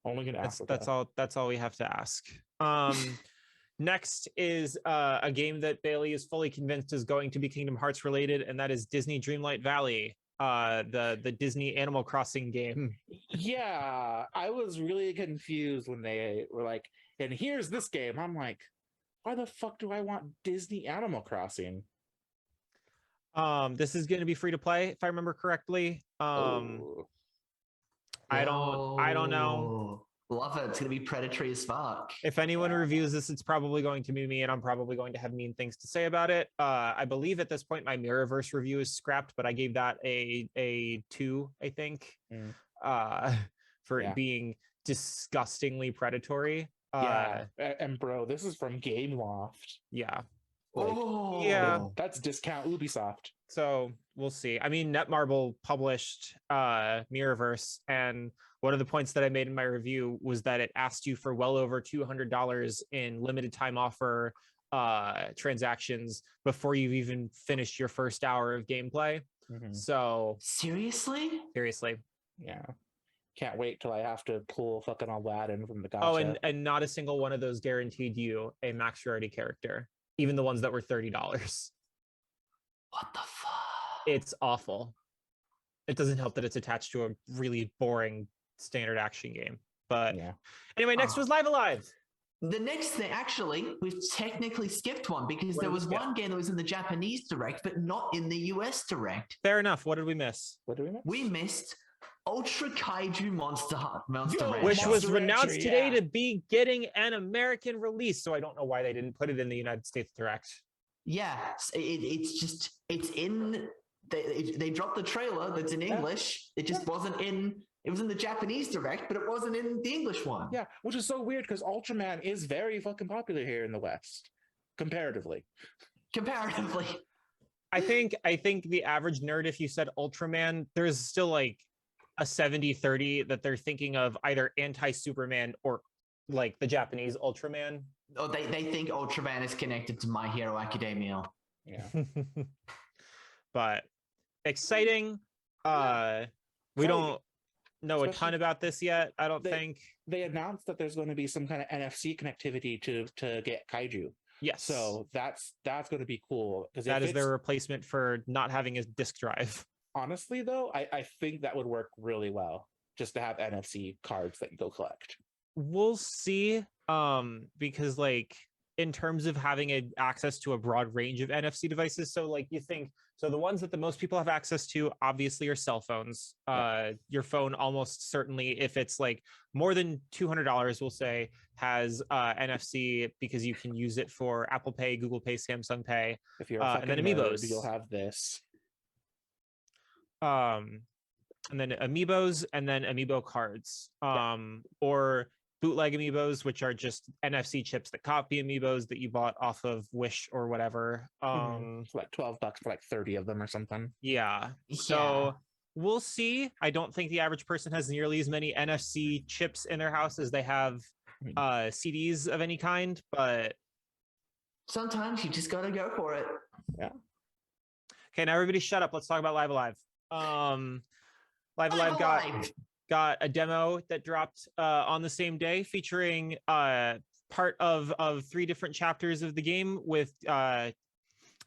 Only gonna ask. That's all we have to ask. Next is a game that Bailey is fully convinced is going to be Kingdom Hearts related, and that is Disney Dreamlight Valley, the Disney Animal Crossing game. Yeah, I was really confused when they were like, and here's this game. I'm like, why the fuck do I want Disney Animal Crossing? This is going to be free to play, if I remember correctly. I don't know. Love it. It's going to be predatory as fuck. If anyone reviews this, it's probably going to be me, and I'm probably going to have mean things to say about it. I believe at this point my Mirrorverse review is scrapped, but I gave that a 2, I think, for it being disgustingly predatory. And bro, this is from Gameloft. Yeah. That's discount Ubisoft. So we'll see. I mean, Netmarble published Mirrorverse, and one of the points that I made in my review was that it asked you for well over $200 in limited time offer transactions before you've even finished your first hour of gameplay. So seriously, yeah. Can't wait till I have to pull fucking Aladdin from the gacha. Oh, and not a single one of those guaranteed you a max rarity character, even the ones that were $30. What the fuck? It's awful. It doesn't help that it's attached to a really boring standard action game. But anyway, next was Live Alive. The next thing, actually, we've technically skipped one because there was one game that was in the Japanese Direct, but not in the US Direct. Fair enough. What did we miss? We missed Ultra Kaiju Monster Ranch, which was announced today to be getting an American release. So I don't know why they didn't put it in the United States Direct. Yeah, it's in. They dropped the trailer that's in English. It just wasn't in. It was in the Japanese Direct, but it wasn't in the English one. Yeah, which is so weird because Ultraman is very fucking popular here in the West, comparatively. I think the average nerd, if you said Ultraman, there's still like a 70-30 that they're thinking of either anti-Superman or like the Japanese Ultraman. Oh, they think Ultraman is connected to My Hero Academia. Yeah. But exciting. We don't know a ton about this yet, I don't think. They announced that there's going to be some kind of NFC connectivity to get Kaiju. Yes. So that's going to be cool. Because that is their replacement for not having a disk drive. Honestly, though, I think that would work really well, just to have NFC cards that you go collect. We'll see. Because like in terms of having access to a broad range of NFC devices, so like you think, so the ones that the most people have access to obviously are cell phones. Your phone almost certainly, if it's like more than $200, we'll say, has NFC because you can use it for Apple Pay, Google Pay, Samsung Pay. If you're a fucking and then Amiibos, you'll have this. And then Amiibos, and then Amiibo cards, or bootleg Amiibos, which are just NFC chips that copy Amiibos that you bought off of Wish or whatever. It's like $12 for like 30 of them or something. Yeah. So we'll see. I don't think the average person has nearly as many NFC chips in their house as they have CDs of any kind, but sometimes you just gotta go for it. Yeah. Okay, now everybody shut up. Let's talk about Live Alive. Live Alive got a demo that dropped on the same day, featuring part of 3 different chapters of the game with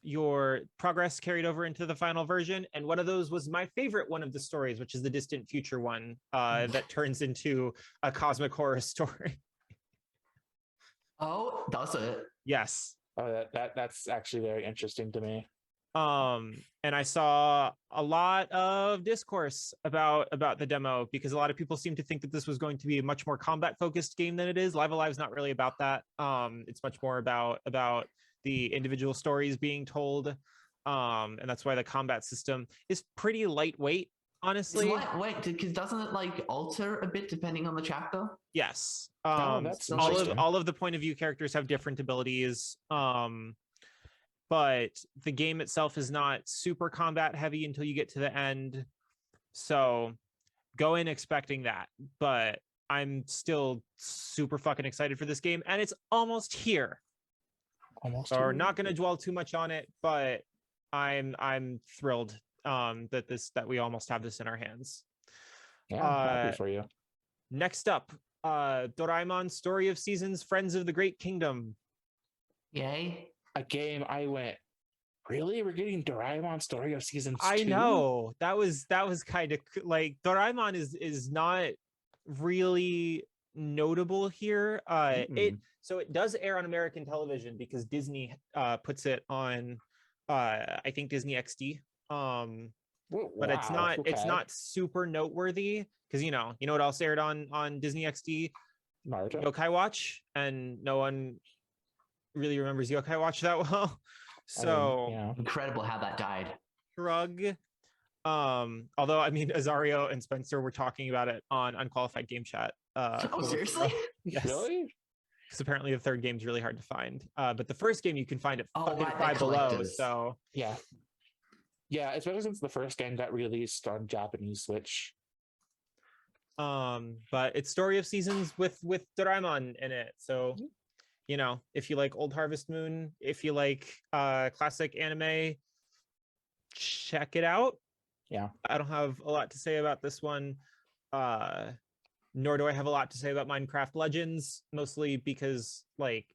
your progress carried over into the final version. And one of those was my favorite one of the stories, which is the distant future one that turns into a cosmic horror story. Oh, does it? Yes. Oh, that's actually very interesting to me. And I saw a lot of discourse about the demo, because a lot of people seem to think that this was going to be a much more combat focused game than it is. Live Alive is not really about that. It's much more about the individual stories being told. And that's why the combat system is pretty lightweight, honestly. It's lightweight because doesn't it like alter a bit depending on the chapter? Yes. That's all of the point of view characters have different abilities. But the game itself is not super combat heavy until you get to the end. So go in expecting that. But I'm still super fucking excited for this game, and it's almost here. So we're not going to dwell too much on it, but I'm thrilled that we almost have this in our hands. Yeah, happy for you. Next up, Doraemon Story of Seasons, Friends of the Great Kingdom. Yay. A game I went, really? We're getting Doraemon Story of Seasons 2? I know. That was kind of like, Doraemon is not really notable here. So it does air on American television because Disney puts it on I think Disney XD. But it's not super noteworthy because you know what else aired on Disney XD? Naruto. Yokai Watch, and no one really remembers Yokai Watch that well. So incredible how that died. Shrug. Although I mean Azario and Spencer were talking about it on Unqualified Game Chat. Seriously? Yes. Really? Because apparently the third game's really hard to find. But the first game you can find at fucking Five Below. So yeah, especially since the first game got released on Japanese Switch. But it's Story of Seasons with Doraemon in it. So you know, if you like Old Harvest Moon, if you like classic anime, check it out. Yeah. I don't have a lot to say about this one. Nor do I have a lot to say about Minecraft Legends, mostly because, like,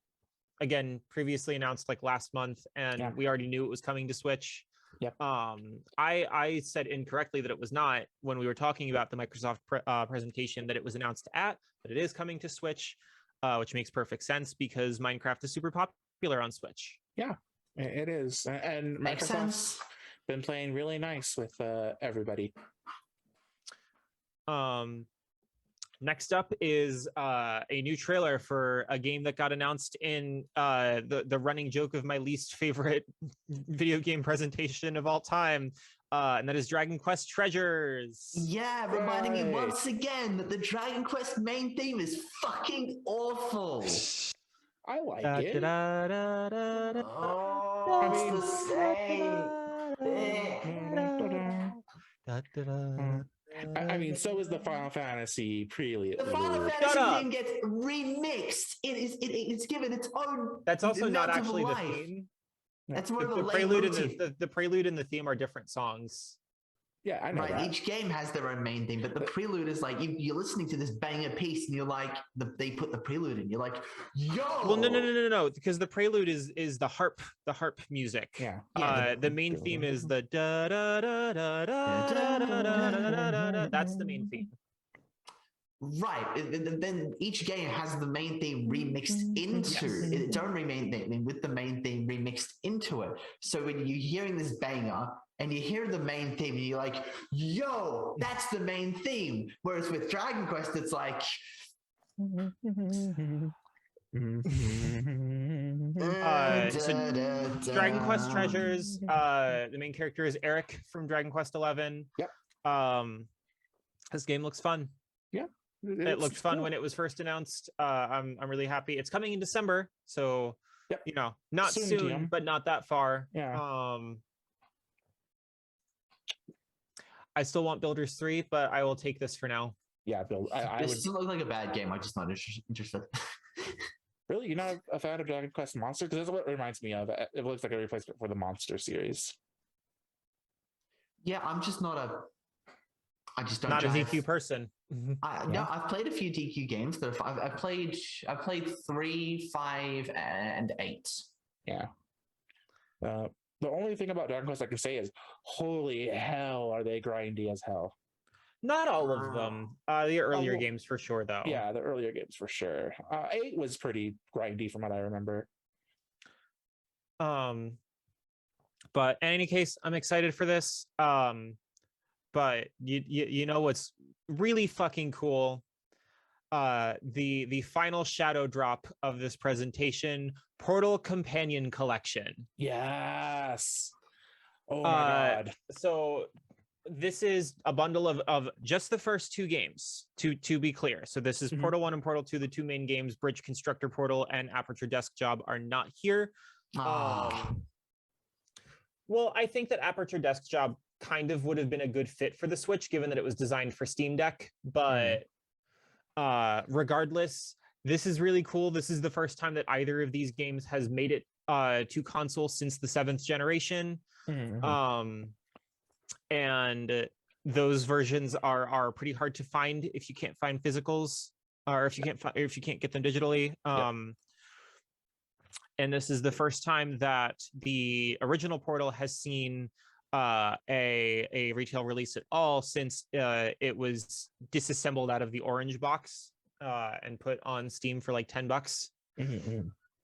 again, previously announced like last month, and we already knew it was coming to Switch. Yep. I said incorrectly that it was not when we were talking about the Microsoft presentation that it was announced at, but it is coming to Switch. Which makes perfect sense because Minecraft is super popular on Switch. Yeah, it is. And Microsoft's been playing really nice with everybody. Next up is a new trailer for a game that got announced in the running joke of my least favorite video game presentation of all time. And that is Dragon Quest Treasures. Yeah, reminding me once again that the Dragon Quest main theme is fucking awful. I like it. I mean, so is the Final Fantasy prelude. The Final Fantasy theme gets remixed. It's given its own. That's also not actually the theme. That's more the prelude and the prelude and the theme are different songs. Yeah, I know that. Each game has their own main theme, but the prelude is like you're listening to this banger piece, and you're like, they put the prelude in. You're like, yo. Well, no, because the prelude is the harp music. Yeah. The main theme is the da da da da da da da da da. That's the main theme. Right. Then each game has the main theme remixed into its own main theme with the main theme remixed into it. So when you're hearing this banger and you hear the main theme, and you're like, yo, that's the main theme. Whereas with Dragon Quest, it's like... So Dragon Quest Treasures, the main character is Eric from Dragon Quest 11. Yep. This game looks fun. Yeah. It looked fun when it was first announced. I'm really happy. It's coming in December, so you know, not soon, but not that far. Yeah. I still want Builders 3, but I will take this for now. Yeah, This doesn't look like a bad game. I'm just not interested. Really? You're not a fan of Dragon Quest Monster? Because that's what it reminds me of. It looks like a replacement for the Monster series. Yeah, I'm just not a. I just don't. Not a drive. DQ person. No, I've played a few DQ games. I've played 3, 5, and 8. Yeah. The only thing about Dragon Quest I can say is, holy hell, are they grindy as hell? Not all of them. The earlier games for sure, though. Yeah, the earlier games for sure. 8 was pretty grindy from what I remember. But in any case, I'm excited for this. But you know what's really fucking cool? The final shadow drop of this presentation, Portal Companion Collection. Yes. Oh my god. So this is a bundle of just the first 2 games, to be clear. So this is Portal 1 and Portal 2, the 2 main games. Bridge Constructor Portal and Aperture Desk Job are not here. Well, I think that Aperture Desk Job kind of would have been a good fit for the Switch, given that it was designed for Steam Deck. But regardless, this is really cool. This is the first time that either of these games has made it to console since the 7th generation. And those versions are pretty hard to find if you can't find physicals, or if you can't get them digitally. And this is the first time that the original Portal has seen a retail release at all since it was disassembled out of the orange box and put on Steam for like $10.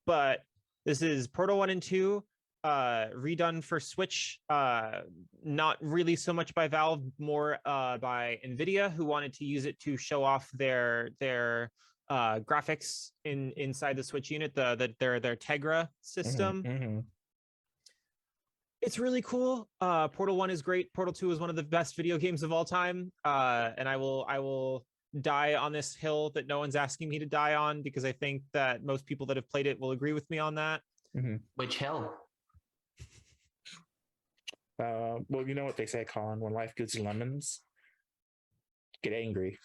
But this is Portal 1 and 2 redone for Switch, not really so much by Valve, more by NVIDIA, who wanted to use it to show off their graphics inside the Switch unit, their Tegra system. It's really cool. Portal 1 is great. Portal 2 is one of the best video games of all time. And I will die on this hill that no one's asking me to die on, because I think that most people that have played it will agree with me on that. Which hill? Well, you know what they say, Colin, when life gives you lemons, get angry.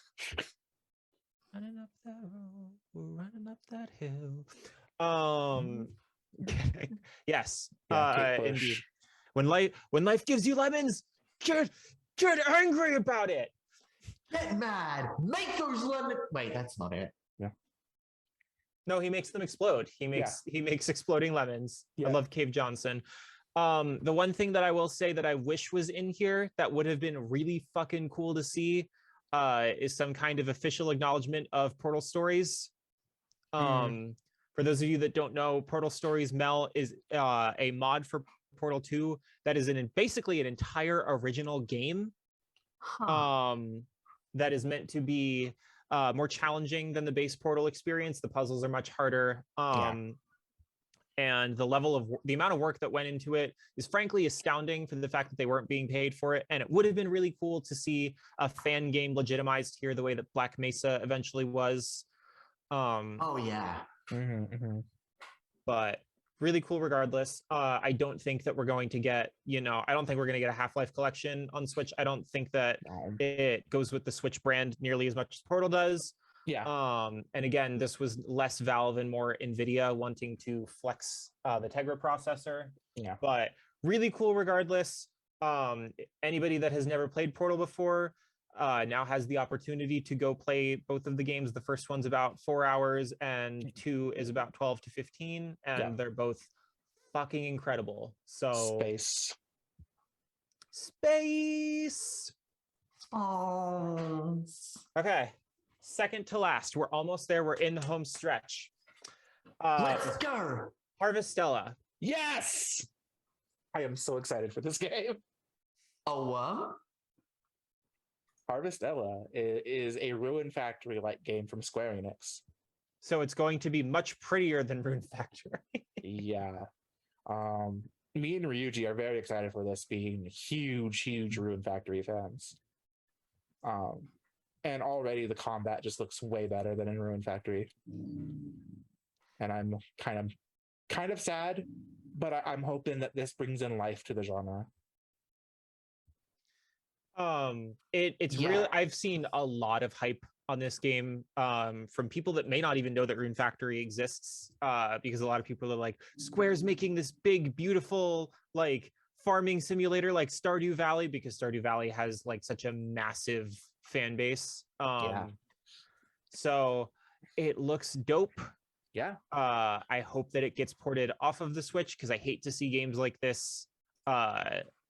Running up that road, we're running up that hill. Yes, indeed. When life gives you lemons, get angry about it. Get mad. Make those lemons. Wait, that's not it. Yeah. No, he makes them explode. He makes exploding lemons. Yeah. I love Cave Johnson. The one thing that I will say that I wish was in here that would have been really fucking cool to see is some kind of official acknowledgement of Portal Stories. For those of you that don't know, Portal Stories Mel is a mod for Portal 2 that is basically an entire original game that is meant to be more challenging than the base Portal experience. The puzzles are much harder. And the amount of work that went into it is frankly astounding for the fact that they weren't being paid for it. And it would have been really cool to see a fan game legitimized here the way that Black Mesa eventually was. But really cool regardless. I don't think that we're going to get, I don't think we're going to get a Half-Life collection on Switch. I don't think that it goes with the Switch brand nearly as much as Portal does. And again, this was less Valve and more NVIDIA wanting to flex the Tegra processor. But really cool regardless. Anybody that has never played Portal before now has the opportunity to go play both of the games. The first one's about 4 hours and 2 is about 12 to 15. And they're both fucking incredible. So Space. Okay. Second to last. We're almost there. We're in the home stretch. Let's go. Harvestella. Yes! I am so excited for this game. Harvestella is a Rune Factory-like game from Square Enix. So it's going to be much prettier than Rune Factory. Yeah. Me and Ryuji are very excited for this, being huge Rune Factory fans. And already the combat just looks way better than in Rune Factory. And I'm kind of sad, but I'm hoping that this brings in life to the genre. Really, I've seen a lot of hype on this game from people that may not even know that Rune Factory exists, because a lot of people are like, Square's making this big, beautiful, like farming simulator like Stardew Valley, because Stardew Valley has like such a massive fan base. So it looks dope. Yeah. I hope that it gets ported off of the Switch, because I hate to see games like this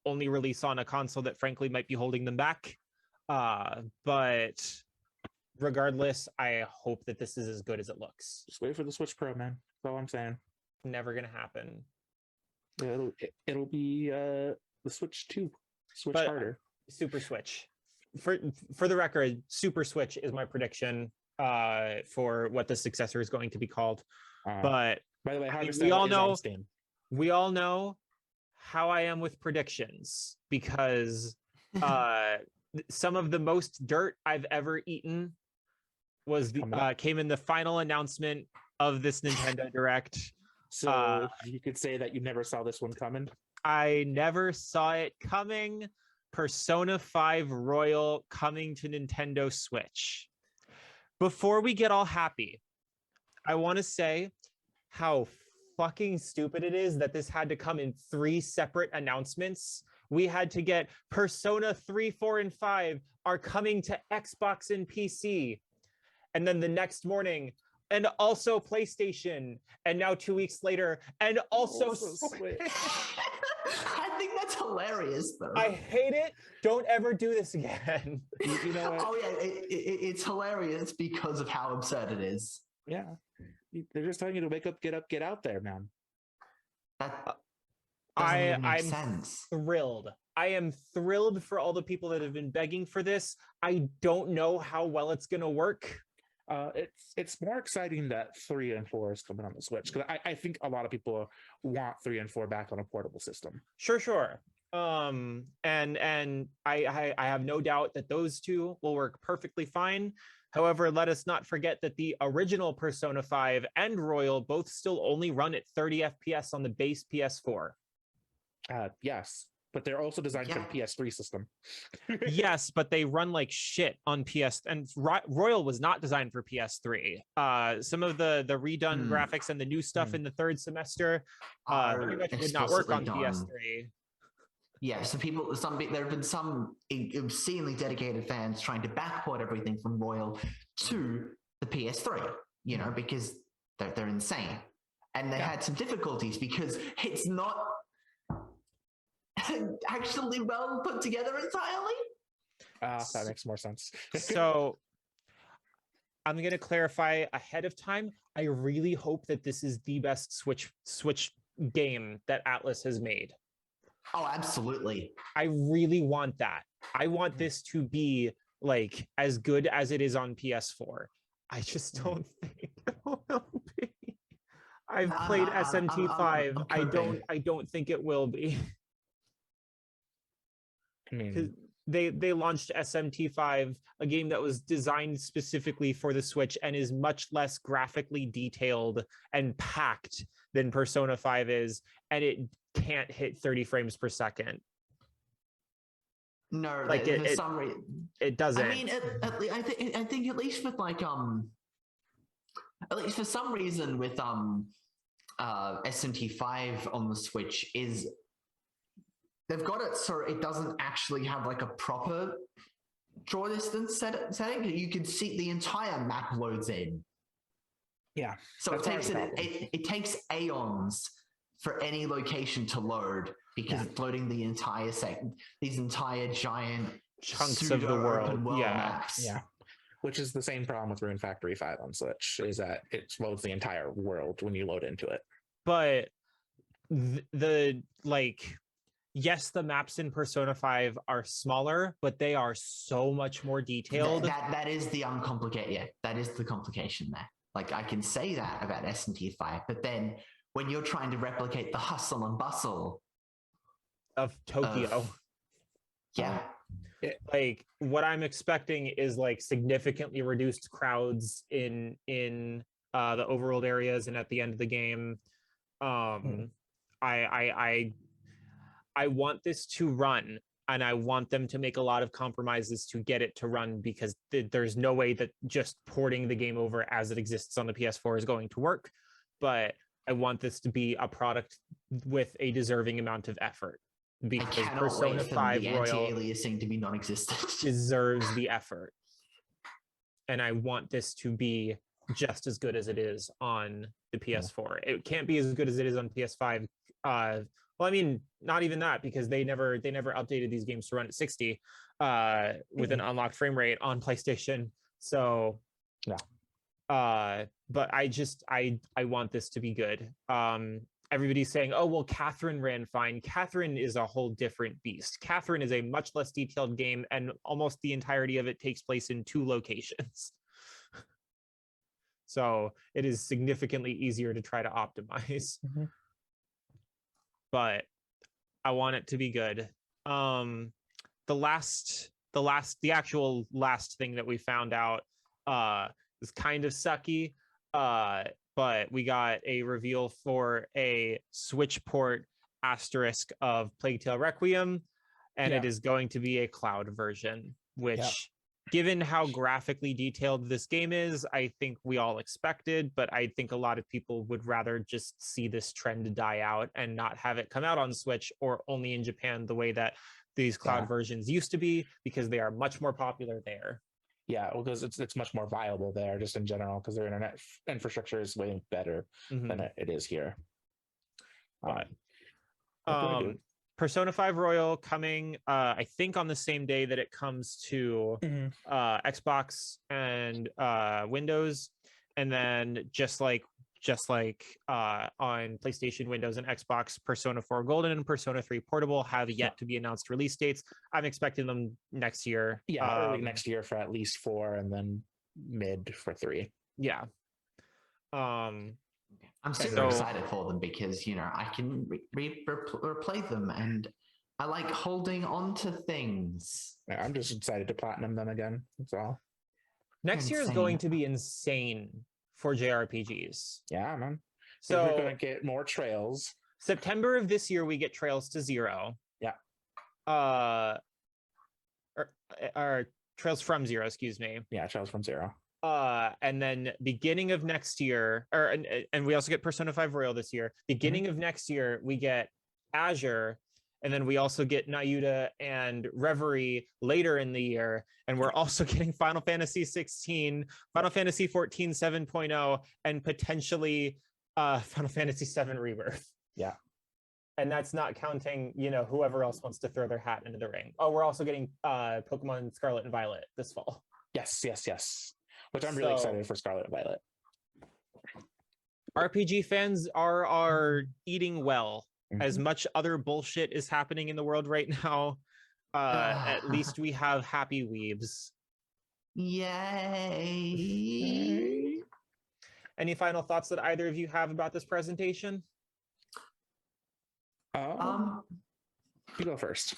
only release on a console that frankly might be holding them back. But regardless, I hope that this is as good as it looks. Just wait for the Switch Pro, man. That's all I'm saying. Never gonna happen. Yeah, it'll be the Switch 2. Switch harder. Super Switch. For the record, Super Switch is my prediction for what the successor is going to be called. But by the way, we all know how I am with predictions, because some of the most dirt I've ever eaten was came in the final announcement of this Nintendo Direct. So you could say that you never saw this one coming? I never saw it coming. Persona 5 Royal coming to Nintendo Switch. Before we get all happy, I want to say how fucking stupid it is that this had to come in 3 separate announcements. We had to get Persona 3, 4, and 5 are coming to Xbox and PC. And then the next morning, and also PlayStation. And now 2 weeks later, and also Switch. I think that's hilarious, though. I hate it. Don't ever do this again. You know what? Oh, yeah. It's hilarious because of how absurd it is. Yeah. They're just telling you to wake up, get out there, man. That doesn't even make sense. Thrilled. I am thrilled for all the people that have been begging for this. I don't know how well it's going to work. It's more exciting that 3 and 4 is coming on the Switch, because I think a lot of people want 3 and 4 back on a portable system. Sure. And I have no doubt that those 2 will work perfectly fine. However, let us not forget that the original Persona 5 and Royal both still only run at 30 FPS on the base PS4. Yes, but they're also designed for the PS3 system. Yes, but they run like shit on PS, and Royal was not designed for PS3. Some of the redone graphics and the new stuff in the 3rd semester very much would not work on PS3. Yeah, so there have been some obscenely dedicated fans trying to backport everything from Royal to the PS3, because they're insane. And they had some difficulties because it's not actually well put together entirely. That makes more sense. So I'm going to clarify ahead of time. I really hope that this is the best Switch game that Atlas has made. Oh, absolutely. I really want that. I want this to be like as good as it is on PS4. I just don't think it will be. I've played SMT5. I don't think it will be. I mean, they launched SMT5, a game that was designed specifically for the Switch and is much less graphically detailed and packed than Persona 5 is, and it can't hit 30 frames per second. No, like for some reason it doesn't. I mean, I think at least with like at least for some reason with SMT5 on the Switch is they've got it so it doesn't actually have like a proper draw distance setting. You can see the entire map loads in. Yeah. So it takes aeons for any location to load because it's loading the entire these entire giant chunks of the world maps. Yeah. Which is the same problem with Rune Factory 5 on Switch, is that it loads the entire world when you load into it. But yes, the maps in Persona 5 are smaller, but they are so much more detailed. That is the uncomplicated. Yeah, that is the complication there. Like I can say that about SMT5, but then when you're trying to replicate the hustle and bustle of Tokyo, like what I'm expecting is like significantly reduced crowds in the overworld areas and at the end of the game. I want this to run, and I want them to make a lot of compromises to get it to run, because there's no way that just porting the game over as it exists on the PS4 is going to work. But I want this to be a product with a deserving amount of effort. I cannot wait for the anti-aliasing to be non-existent. Deserves the effort. And I want this to be just as good as it is on the PS4. It can't be as good as it is on PS5. Well, I mean, not even that, because they never updated these games to run at 60 with an unlocked frame rate on PlayStation. So but I want this to be good. Everybody's saying, oh, well, Catherine ran fine. Catherine is a whole different beast. Catherine is a much less detailed game, and almost the entirety of it takes place in 2 locations. So it is significantly easier to try to optimize. But I want it to be good. The actual last thing that we found out is kind of sucky. But we got a reveal for a Switch port asterisk of Plague Tale Requiem, and it is going to be a cloud version, which, given how graphically detailed this game is, I think we all expected, but I think a lot of people would rather just see this trend die out and not have it come out on Switch or only in Japan the way that these cloud versions used to be, because they are much more popular there. Yeah, well, because it's much more viable there, just in general, because their internet infrastructure is way better than it is here. But Persona 5 Royal coming, I think, on the same day that it comes to Xbox and Windows, and then just like on PlayStation, Windows, and Xbox, Persona 4 Golden and Persona 3 Portable have yet to be announced release dates. I'm expecting them next year. Early next year for at least 4, and then mid for 3. Yeah. I'm super excited for them because, I can replay them, and I like holding on to things. Yeah, I'm just excited to platinum them again. That's all. Next year is going to be insane for JRPGs. Yeah, man. So we're going to get more Trails. September of this year, we get Trails to Zero. Yeah. Or Trails from Zero, excuse me. Yeah, Trails from Zero. And then beginning of next year, and we also get Persona 5 Royal this year. Beginning of next year, we get Azure, and then we also get Nayuta and Reverie later in the year, and we're also getting Final Fantasy 16, Final Fantasy 14 7.0, and potentially Final Fantasy 7 Rebirth. Yeah. And that's not counting, whoever else wants to throw their hat into the ring. Oh, we're also getting Pokemon Scarlet and Violet this fall. Yes. Which I'm really excited for Scarlet and Violet. RPG fans are eating well. As much other bullshit is happening in the world right now, at least we have happy weebs. Yay! Any final thoughts that either of you have about this presentation? You go first.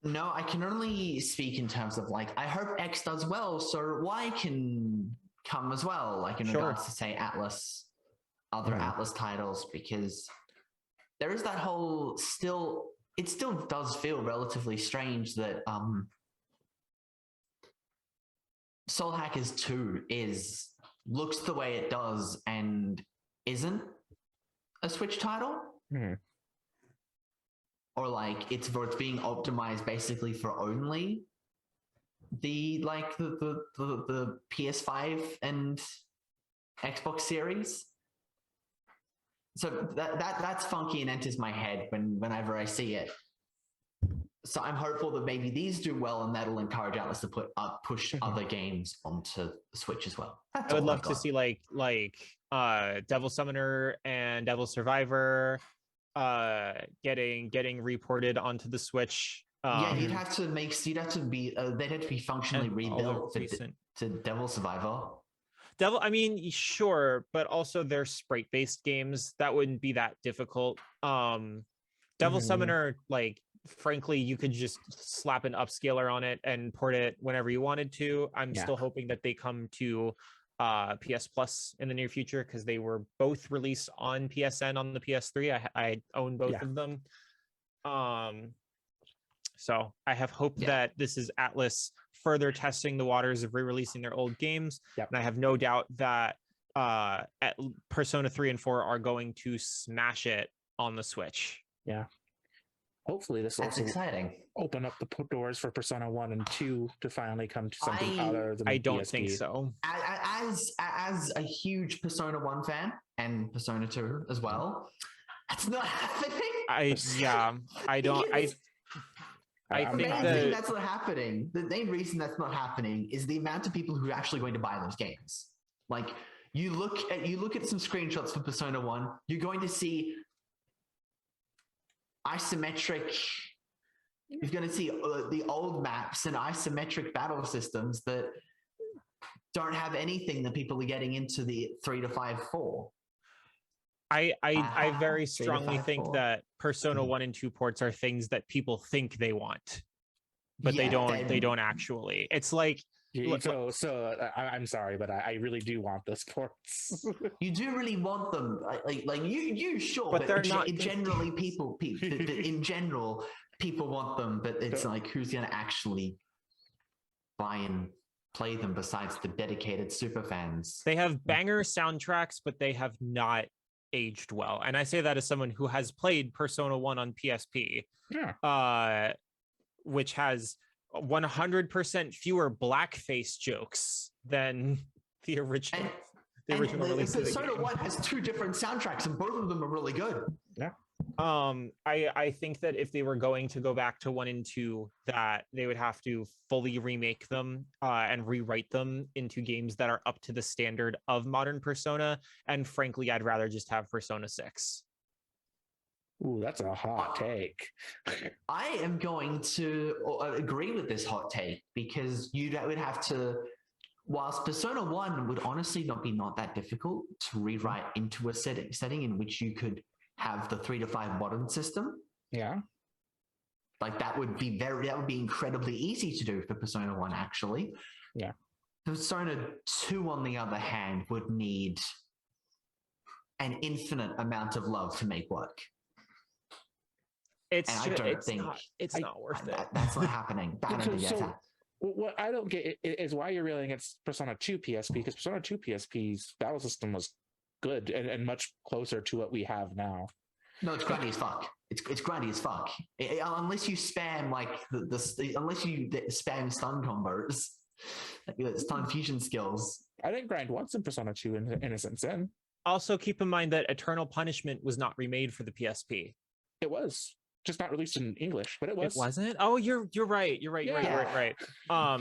No, I can only speak in terms of I hope X does well, so Y can come as well, in regards to, say, Atlas, other Atlas titles, because there is that whole it still does feel relatively strange that Soul Hackers 2 looks the way it does and isn't a Switch title. Or it's being optimized basically for only the the PS5 and Xbox Series. So that's funky and enters my head whenever I see it. So I'm hopeful that maybe these do well, and that'll encourage Atlas to push other games onto the Switch as well. I would love to see Devil Summoner and Devil Survivor getting reported onto the Switch. They'd have to be functionally rebuilt to Devil Survivor. I mean, sure, but also they're sprite-based games. That wouldn't be that difficult. Devil Summoner, frankly, you could just slap an upscaler on it and port it whenever you wanted to. I'm still hoping that they come to PS Plus in the near future, because they were both released on PSN on the PS3. I own both of them. So I have hope that this is Atlas further testing the waters of re-releasing their old games. And I have no doubt that Persona 3 and 4 are going to smash it on the Switch. Yeah. Hopefully this That's also exciting. open up the doors for Persona 1 and 2 to finally come to something other than I don't PSP. think so. As a huge Persona 1 fan and Persona 2 as well, that's not happening. I think that's not happening. The main reason that's not happening is the amount of people who are actually going to buy those games. Like you look at some screenshots for Persona 1, you're going to see isometric. You're going to see the old maps and isometric battle systems that don't have anything that people are getting into the 3 to 5 for. I very strongly think that Persona 1 and 2 ports are things that people think they want, but they don't actually. It's like I'm sorry, but I really do want those ports. You do really want them, like you sure, but they're not. Generally, in general, people want them, but it's like who's going to actually buy and play them besides the dedicated super fans? They have banger soundtracks, but they have not aged well, and I say that as someone who has played Persona 1 on PSP, which has 100% fewer blackface jokes than the original. The original release of the game. Persona 1 has 2 different soundtracks, and both of them are really good. Yeah. I think that if they were going to go back to 1 and 2, that they would have to fully remake them and rewrite them into games that are up to the standard of modern Persona. And frankly, I'd rather just have Persona 6. Ooh, that's a hot take. I am going to agree with this hot take because you would have to, whilst Persona 1 would honestly not that difficult to rewrite into a setting in which you could have the 3 to 5 modern system. Yeah. Like that would be incredibly easy to do for Persona 1 actually. Yeah. Persona 2 on the other hand would need an infinite amount of love to make work. It's not worth it. That's not happening. What I don't get is why you're railing against Persona 2 PSP, because Persona 2 PSP's battle system was good and much closer to what we have now. No, it's grindy as fuck. It's grindy as fuck. Unless you spam like unless you spam stun combos, like stun fusion skills. I didn't grind once in Persona 2 in a sense. Also, keep in mind that Eternal Punishment was not remade for the PSP. It was just not released in English, but it was. It wasn't? Oh, you're right. You're right.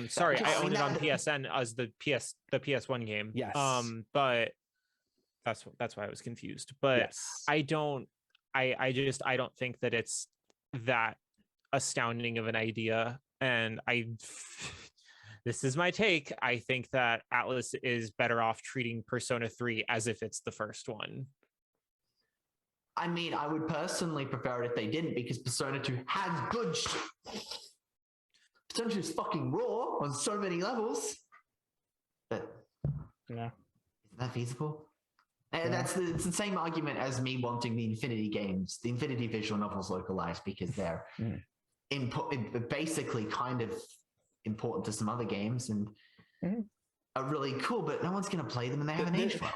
Sorry, I owned it on PSN as the PS1 game. Yes. But that's why I was confused. But yes. I don't think that it's that astounding of an idea. And this is my take. I think that Atlas is better off treating Persona 3 as if it's the first one. I mean, I would personally prefer it if they didn't, because Persona 2 has good shit. Persona 2 is fucking raw on so many levels. But yeah, is that feasible? And it's the same argument as me wanting the Infinity games, the Infinity visual novels localized, because they're basically kind of important to some other games and are really cool, but no one's going to play them and they haven't aged well.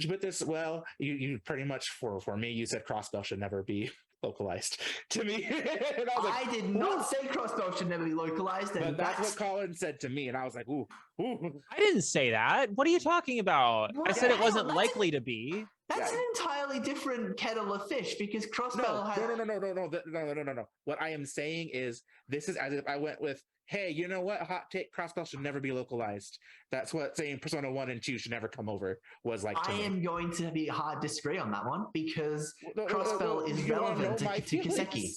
But this, well, you pretty much for me, you said Crossbell should never be localized to me. And I did not say Crossbell should never be localized. And that's what Colin said to me, and I was like, ooh. I didn't say that. What are you talking about? I said it wasn't likely to be. That's an entirely different kettle of fish, because Crossbell No. What I am saying is, this is as if I went with, hey, you know what? Hot take, Crossbell should never be localized. That's what saying Persona 1 and 2 should never come over was like to me. am going to be hard disagree on that one, because Crossbell is relevant to Kiseki.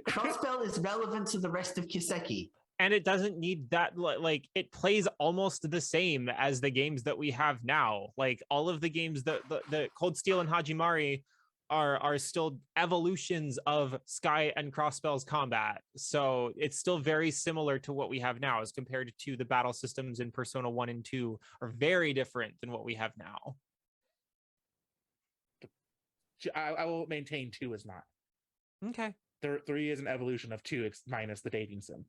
Crossbell is relevant to the rest of Kiseki. And it doesn't need that, like, it plays almost the same as the games that we have now. Like, all of the games, the Cold Steel and Hajimari are still evolutions of Sky and Crossbell's combat. So it's still very similar to what we have now, as compared to the battle systems in Persona 1 and 2 are very different than what we have now. I will maintain 2 is not. Okay. 3 is an evolution of 2 minus the dating sim.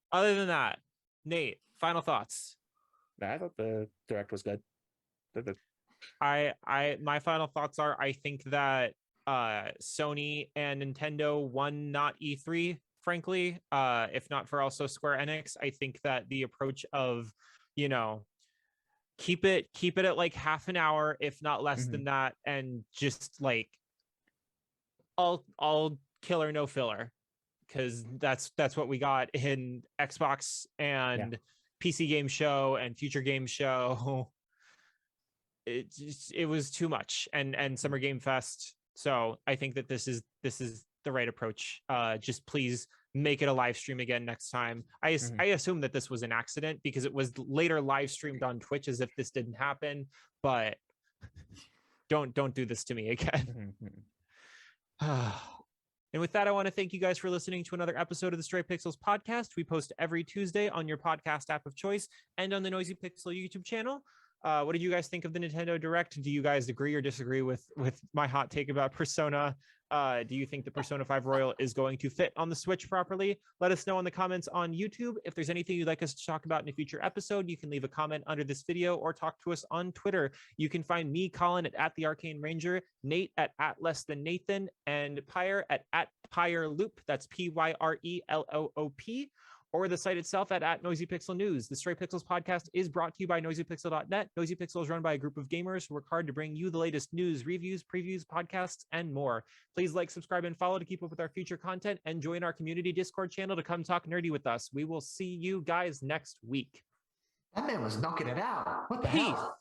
Other than that, Nate, final thoughts. I thought the direct was good. My final thoughts are, I think that Sony and Nintendo won not E3, frankly. If not for also Square Enix, I think that the approach of, you know, keep it at like half an hour, if not less than that, and just like all killer no filler, because that's what we got in Xbox and PC Game Show and Future Game Show. It was too much, and Summer Game Fest. So I think that this is the right approach. Just please make it a live stream again next time. I assume that this was an accident because it was later live streamed on Twitch as if this didn't happen, but don't do this to me again. And with that, I want to thank you guys for listening to another episode of the Stray Pixels podcast. We post every Tuesday on your podcast app of choice and on the Noisy Pixel YouTube channel. What did you guys think of the Nintendo Direct? Do you guys agree or disagree with my hot take about Persona? Do you think the Persona 5 Royal is going to fit on the Switch properly? Let us know in the comments on YouTube. If there's anything you'd like us to talk about in a future episode, you can leave a comment under this video or talk to us on Twitter. You can find me, Colin, at the Arcane Ranger, Nate at less than Nathan, and Pyre at PyreLoop. That's PYRELOOP. Or the site itself at Noisy Pixel News. The Stray Pixels podcast is brought to you by NoisyPixel.net. Noisy Pixel is run by a group of gamers who work hard to bring you the latest news, reviews, previews, podcasts, and more. Please like, subscribe, and follow to keep up with our future content, and join our community Discord channel to come talk nerdy with us. We will see you guys next week. That man was knocking it out. What the hell?